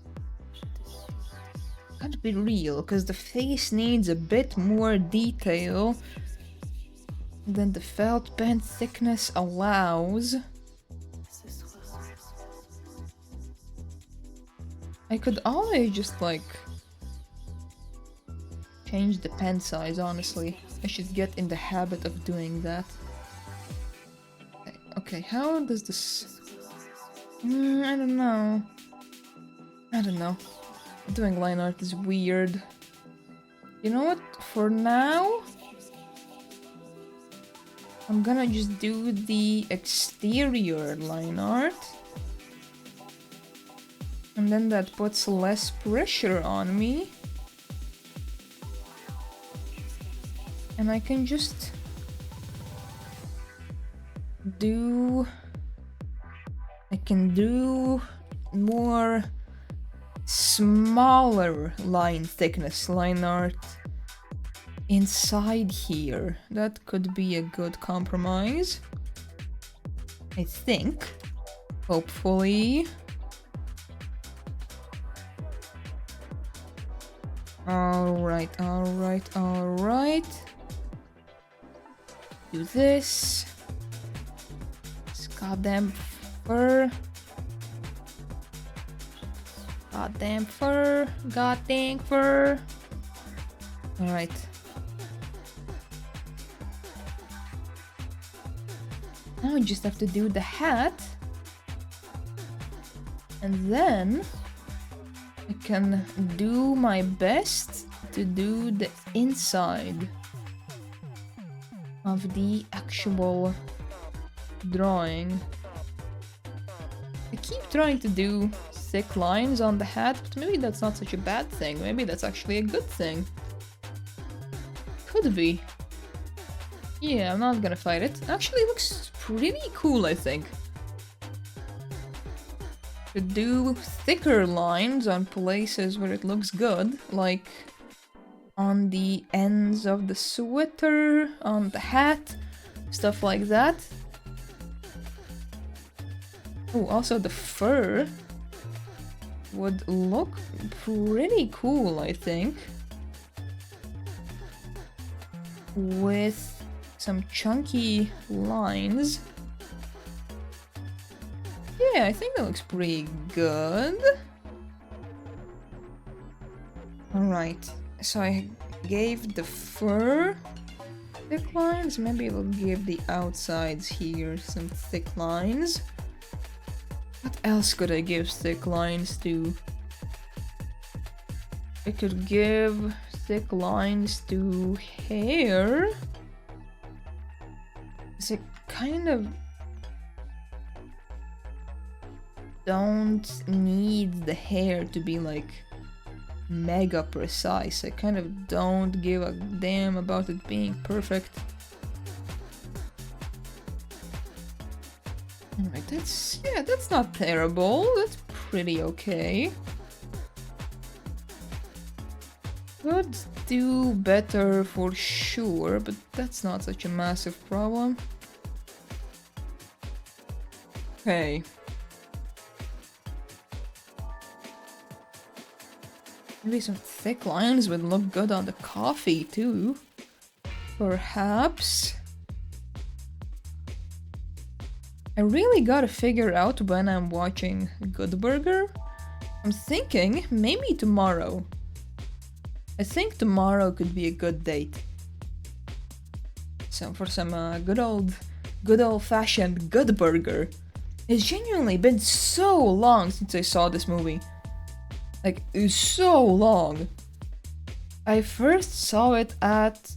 Gotta be real, because the face needs a bit more detail than the felt pen thickness allows. I could always just like change the pen size, honestly. I should get in the habit of doing that. Okay, how does this... I don't know. I don't know. Doing line art is weird. You know what? For now, I'm gonna just do the exterior line art. And then that puts less pressure on me. And I can just do... I can do more smaller line thickness line art inside here. That could be a good compromise, I think. Hopefully. Alright. Do this. This goddamn fur. Goddamn fur. Alright. Now I just have to do the hat. And then I can do my best to do the inside of the actual drawing. I keep trying to do thick lines on the hat, but maybe that's not such a bad thing. Maybe that's actually a good thing. Could be. Yeah, I'm not gonna fight it. Actually, it looks pretty cool, I think. To do thicker lines on places where it looks good, like on the ends of the sweater, on the hat, stuff like that. Oh, also the fur would look pretty cool, I think, with some chunky lines. Yeah, I think that looks pretty good. Alright, so I gave the fur thick lines. Maybe we'll give the outsides here some thick lines. What else could I give thick lines to? I could give thick lines to hair. Is it kind of... don't need the hair to be like mega precise. I kind of don't give a damn about it being perfect. Alright, that's not terrible. That's pretty okay. Could do better for sure, but that's not such a massive problem. Okay. Maybe some thick lines would look good on the coffee too. Perhaps. I really gotta figure out when I'm watching Good Burger. I'm thinking maybe tomorrow. I think tomorrow could be a good date. So for some good old-fashioned Good Burger. It's genuinely been so long since I saw this movie. Like, so long. I first saw it at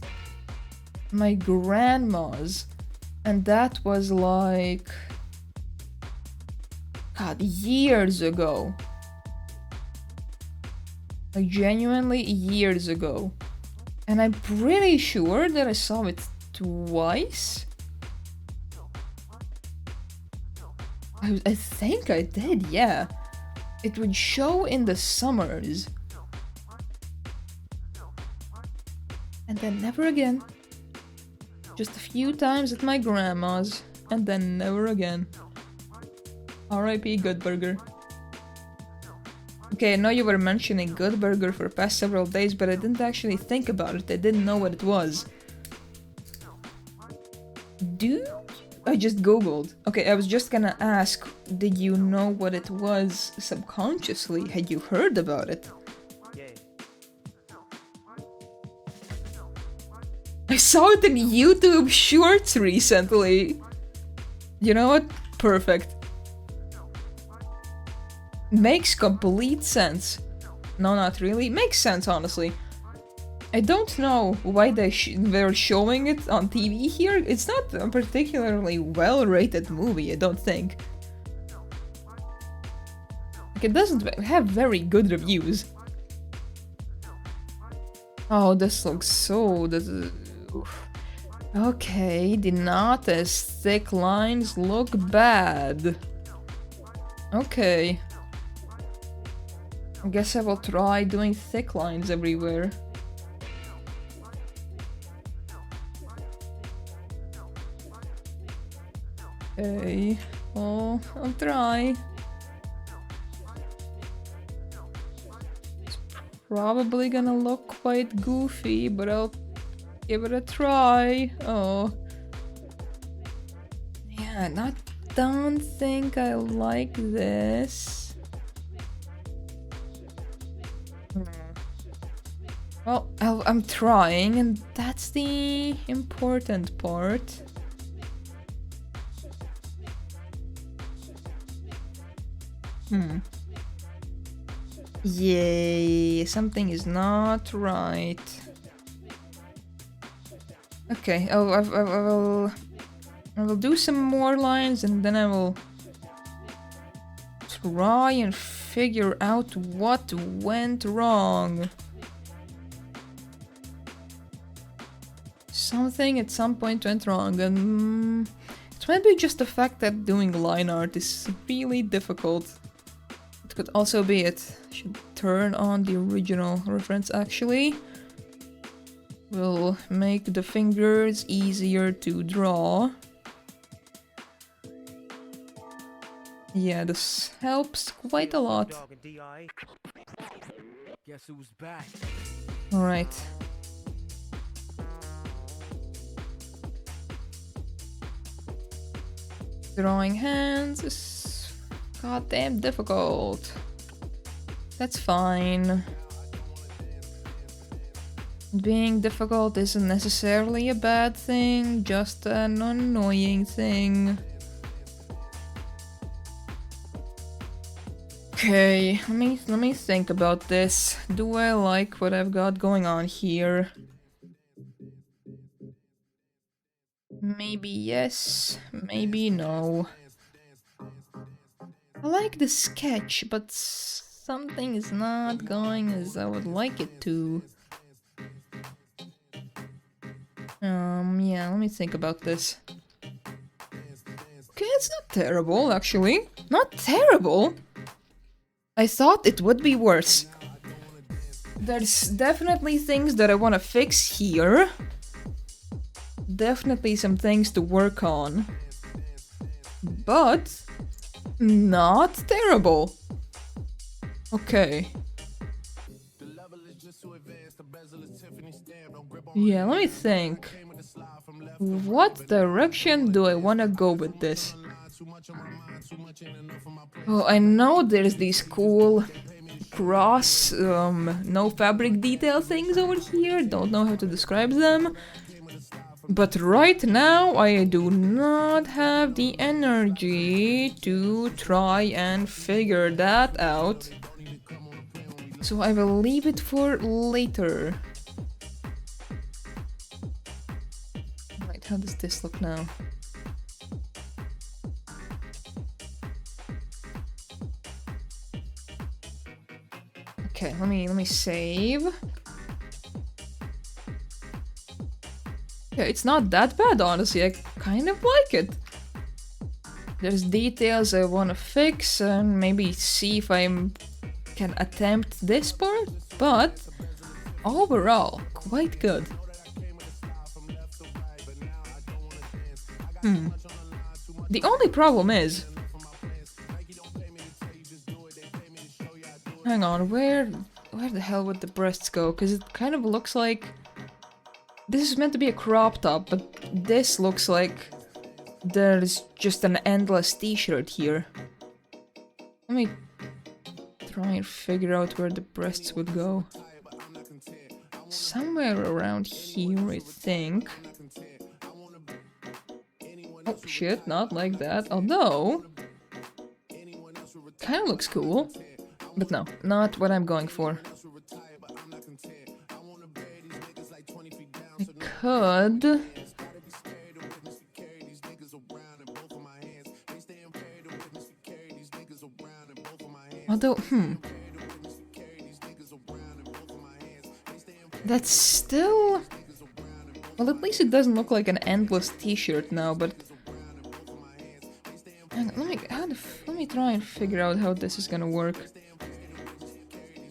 my grandma's, and that was like... God, years ago. Like, genuinely years ago. And I'm pretty sure that I saw it twice. I think I did, yeah. It would show in the summers. And then never again. Just a few times at my grandma's, and then never again. R.I.P. Good Burger. Okay, I know you were mentioning Good Burger for the past several days, but I didn't actually think about it. I didn't know what it was. I just googled. Okay, I was just gonna ask, did you know what it was subconsciously? Had you heard about it? I saw it in YouTube Shorts recently. You know what? Perfect. Makes complete sense. No, not really. Makes sense, honestly. I don't know why they're showing it on TV here. It's not a particularly well-rated movie, I don't think. Like, it doesn't have very good reviews. Oh, this looks so... Okay, the not as thick lines look bad. Okay. I guess I will try doing thick lines everywhere. Okay, well, I'll try. It's probably gonna look quite goofy, but I'll give it a try. Oh. Yeah, don't think I like this. Well, I'm trying, and that's the important part. Yay, something is not right. Okay, I will do some more lines and then I will try and figure out what went wrong. Something at some point went wrong, and it might be just the fact that doing line art is really difficult. It could also be it. I should turn on the original reference actually. Will make the fingers easier to draw. Yeah, this helps quite a lot. Alright. Drawing hands is goddamn difficult. That's fine. Being difficult isn't necessarily a bad thing, just an annoying thing. Okay, let me think about this. Do I like what I've got going on here? Maybe yes, maybe no. I like the sketch, but something is not going as I would like it to. Yeah, let me think about this. Okay, it's not terrible, actually. Not terrible! I thought it would be worse. There's definitely things that I want to fix here. Definitely some things to work on. But not terrible. Okay. Yeah, let me think. What direction do I want to go with this? Oh, I know there's these cool cross, no fabric detail things over here. Don't know how to describe them. But right now, I do not have the energy to try and figure that out. So I will leave it for later. Right, how does this look now? Okay, let me save. Yeah, it's not that bad, honestly. I kind of like it. There's details I want to fix and maybe see if I can attempt this part, but overall, quite good. The only problem is... Hang on, where the hell would the breasts go? Because it kind of looks like... This is meant to be a crop top, but this looks like there's just an endless t-shirt here. Let me try and figure out where the breasts would go. Somewhere around here, I think. Oh shit, not like that. Although, kind of looks cool. But no, not what I'm going for. I could... Although, That's still... Well, at least it doesn't look like an endless t-shirt now, but... Hang on, let me try and figure out how this is gonna work.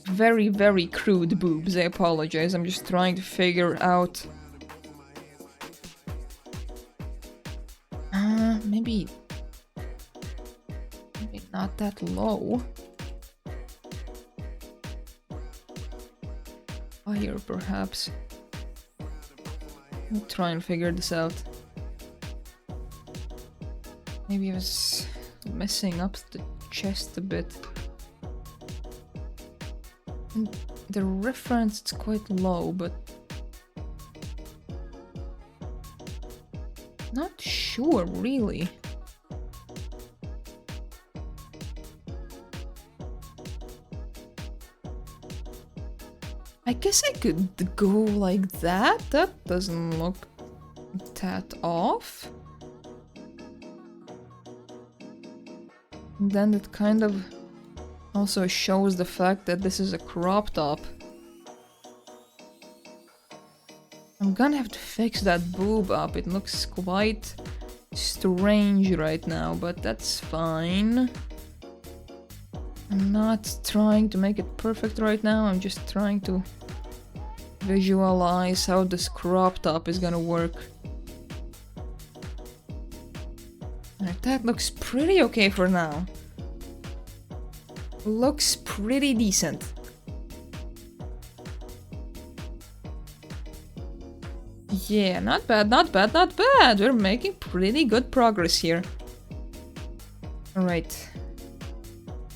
Very, very crude boobs, I apologize. I'm just trying to figure out... maybe... Maybe not that low. Higher, perhaps. Let me try and figure this out. Maybe I was messing up the chest a bit. And the reference is quite low, but... Not sure, really. I guess I could go like that. That doesn't look that off. And then it kind of also shows the fact that this is a crop top. I'm gonna have to fix that boob up. It looks quite strange right now, but that's fine. I'm not trying to make it perfect right now, I'm just trying to visualize how this crop top is gonna work. Alright, that looks pretty okay for now. Looks pretty decent. Yeah, not bad, not bad, not bad! We're making pretty good progress here. Alright.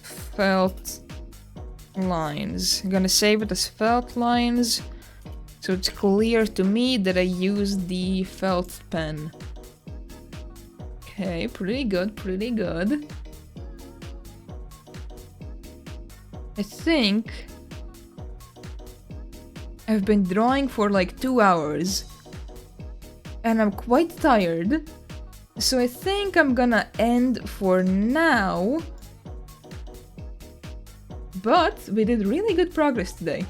Felt lines. I'm gonna save it as felt lines, so it's clear to me that I used the felt pen. Okay, pretty good, pretty good. I think I've been drawing for like 2 hours and I'm quite tired, so I think I'm gonna end for now. But we did really good progress today.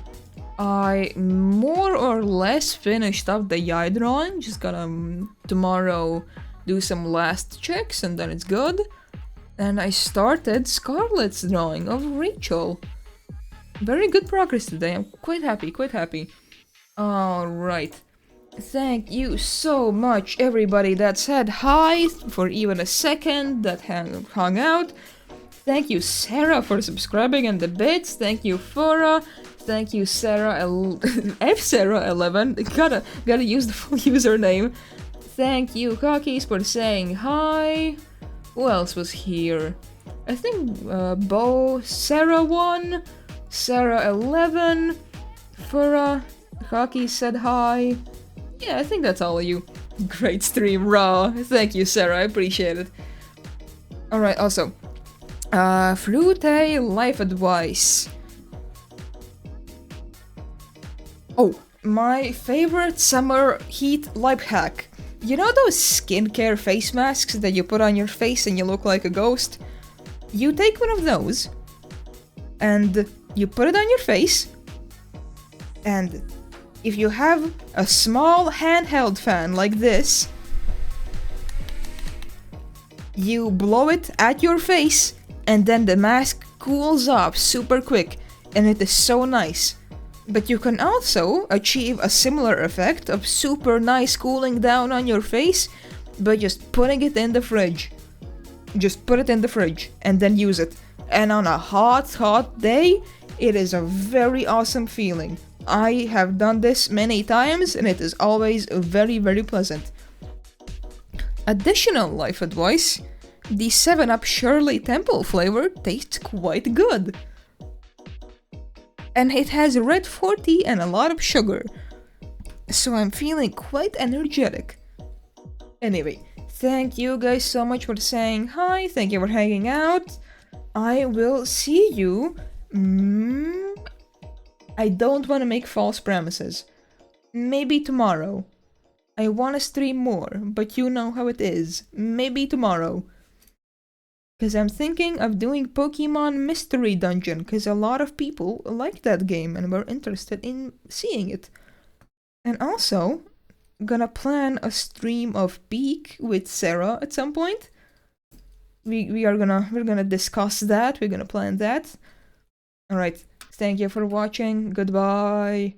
I more or less finished up the eye drawing. Just gonna tomorrow do some last checks and then it's good. And I started Scarlett's drawing of Rachel. Very good progress today. I'm quite happy, quite happy. Alright. Thank you so much everybody that said hi for even a second, that hung out. Thank you, Sarah, for subscribing and the bits. Thank you, Fora. Thank you, Sarah. F-Sarah11. Gotta use the full username. Thank you, Cockies, for saying hi. Who else was here? I think Bo, Sarah1, Sarah11, Fora, Cockies said hi. Yeah, I think that's all of you. Great stream, raw. Thank you, Sarah. I appreciate it. Alright, also. Fruit life advice. Oh, my favorite summer heat life hack. You know those skincare face masks that you put on your face and you look like a ghost? You take one of those and you put it on your face, and if you have a small handheld fan like this, you blow it at your face and then the mask cools off super quick, and it is so nice. But you can also achieve a similar effect of super nice cooling down on your face by just putting it in the fridge. Just put it in the fridge and then use it. And on a hot day, it is a very awesome feeling. I have done this many times and it is always very, very pleasant. Additional life advice. The 7-Up Shirley Temple flavor tastes quite good. And it has red 40 and a lot of sugar. So I'm feeling quite energetic. Anyway, thank you guys so much for saying hi. Thank you for hanging out. I will see you. I don't want to make false promises. Maybe tomorrow. I want to stream more, but you know how it is. Maybe tomorrow. Because I'm thinking of doing Pokemon Mystery Dungeon, because a lot of people like that game and were interested in seeing it. And also, gonna plan a stream of Peak with Sarah at some point. We're gonna discuss that. We're gonna plan that. All right. Thank you for watching. Goodbye.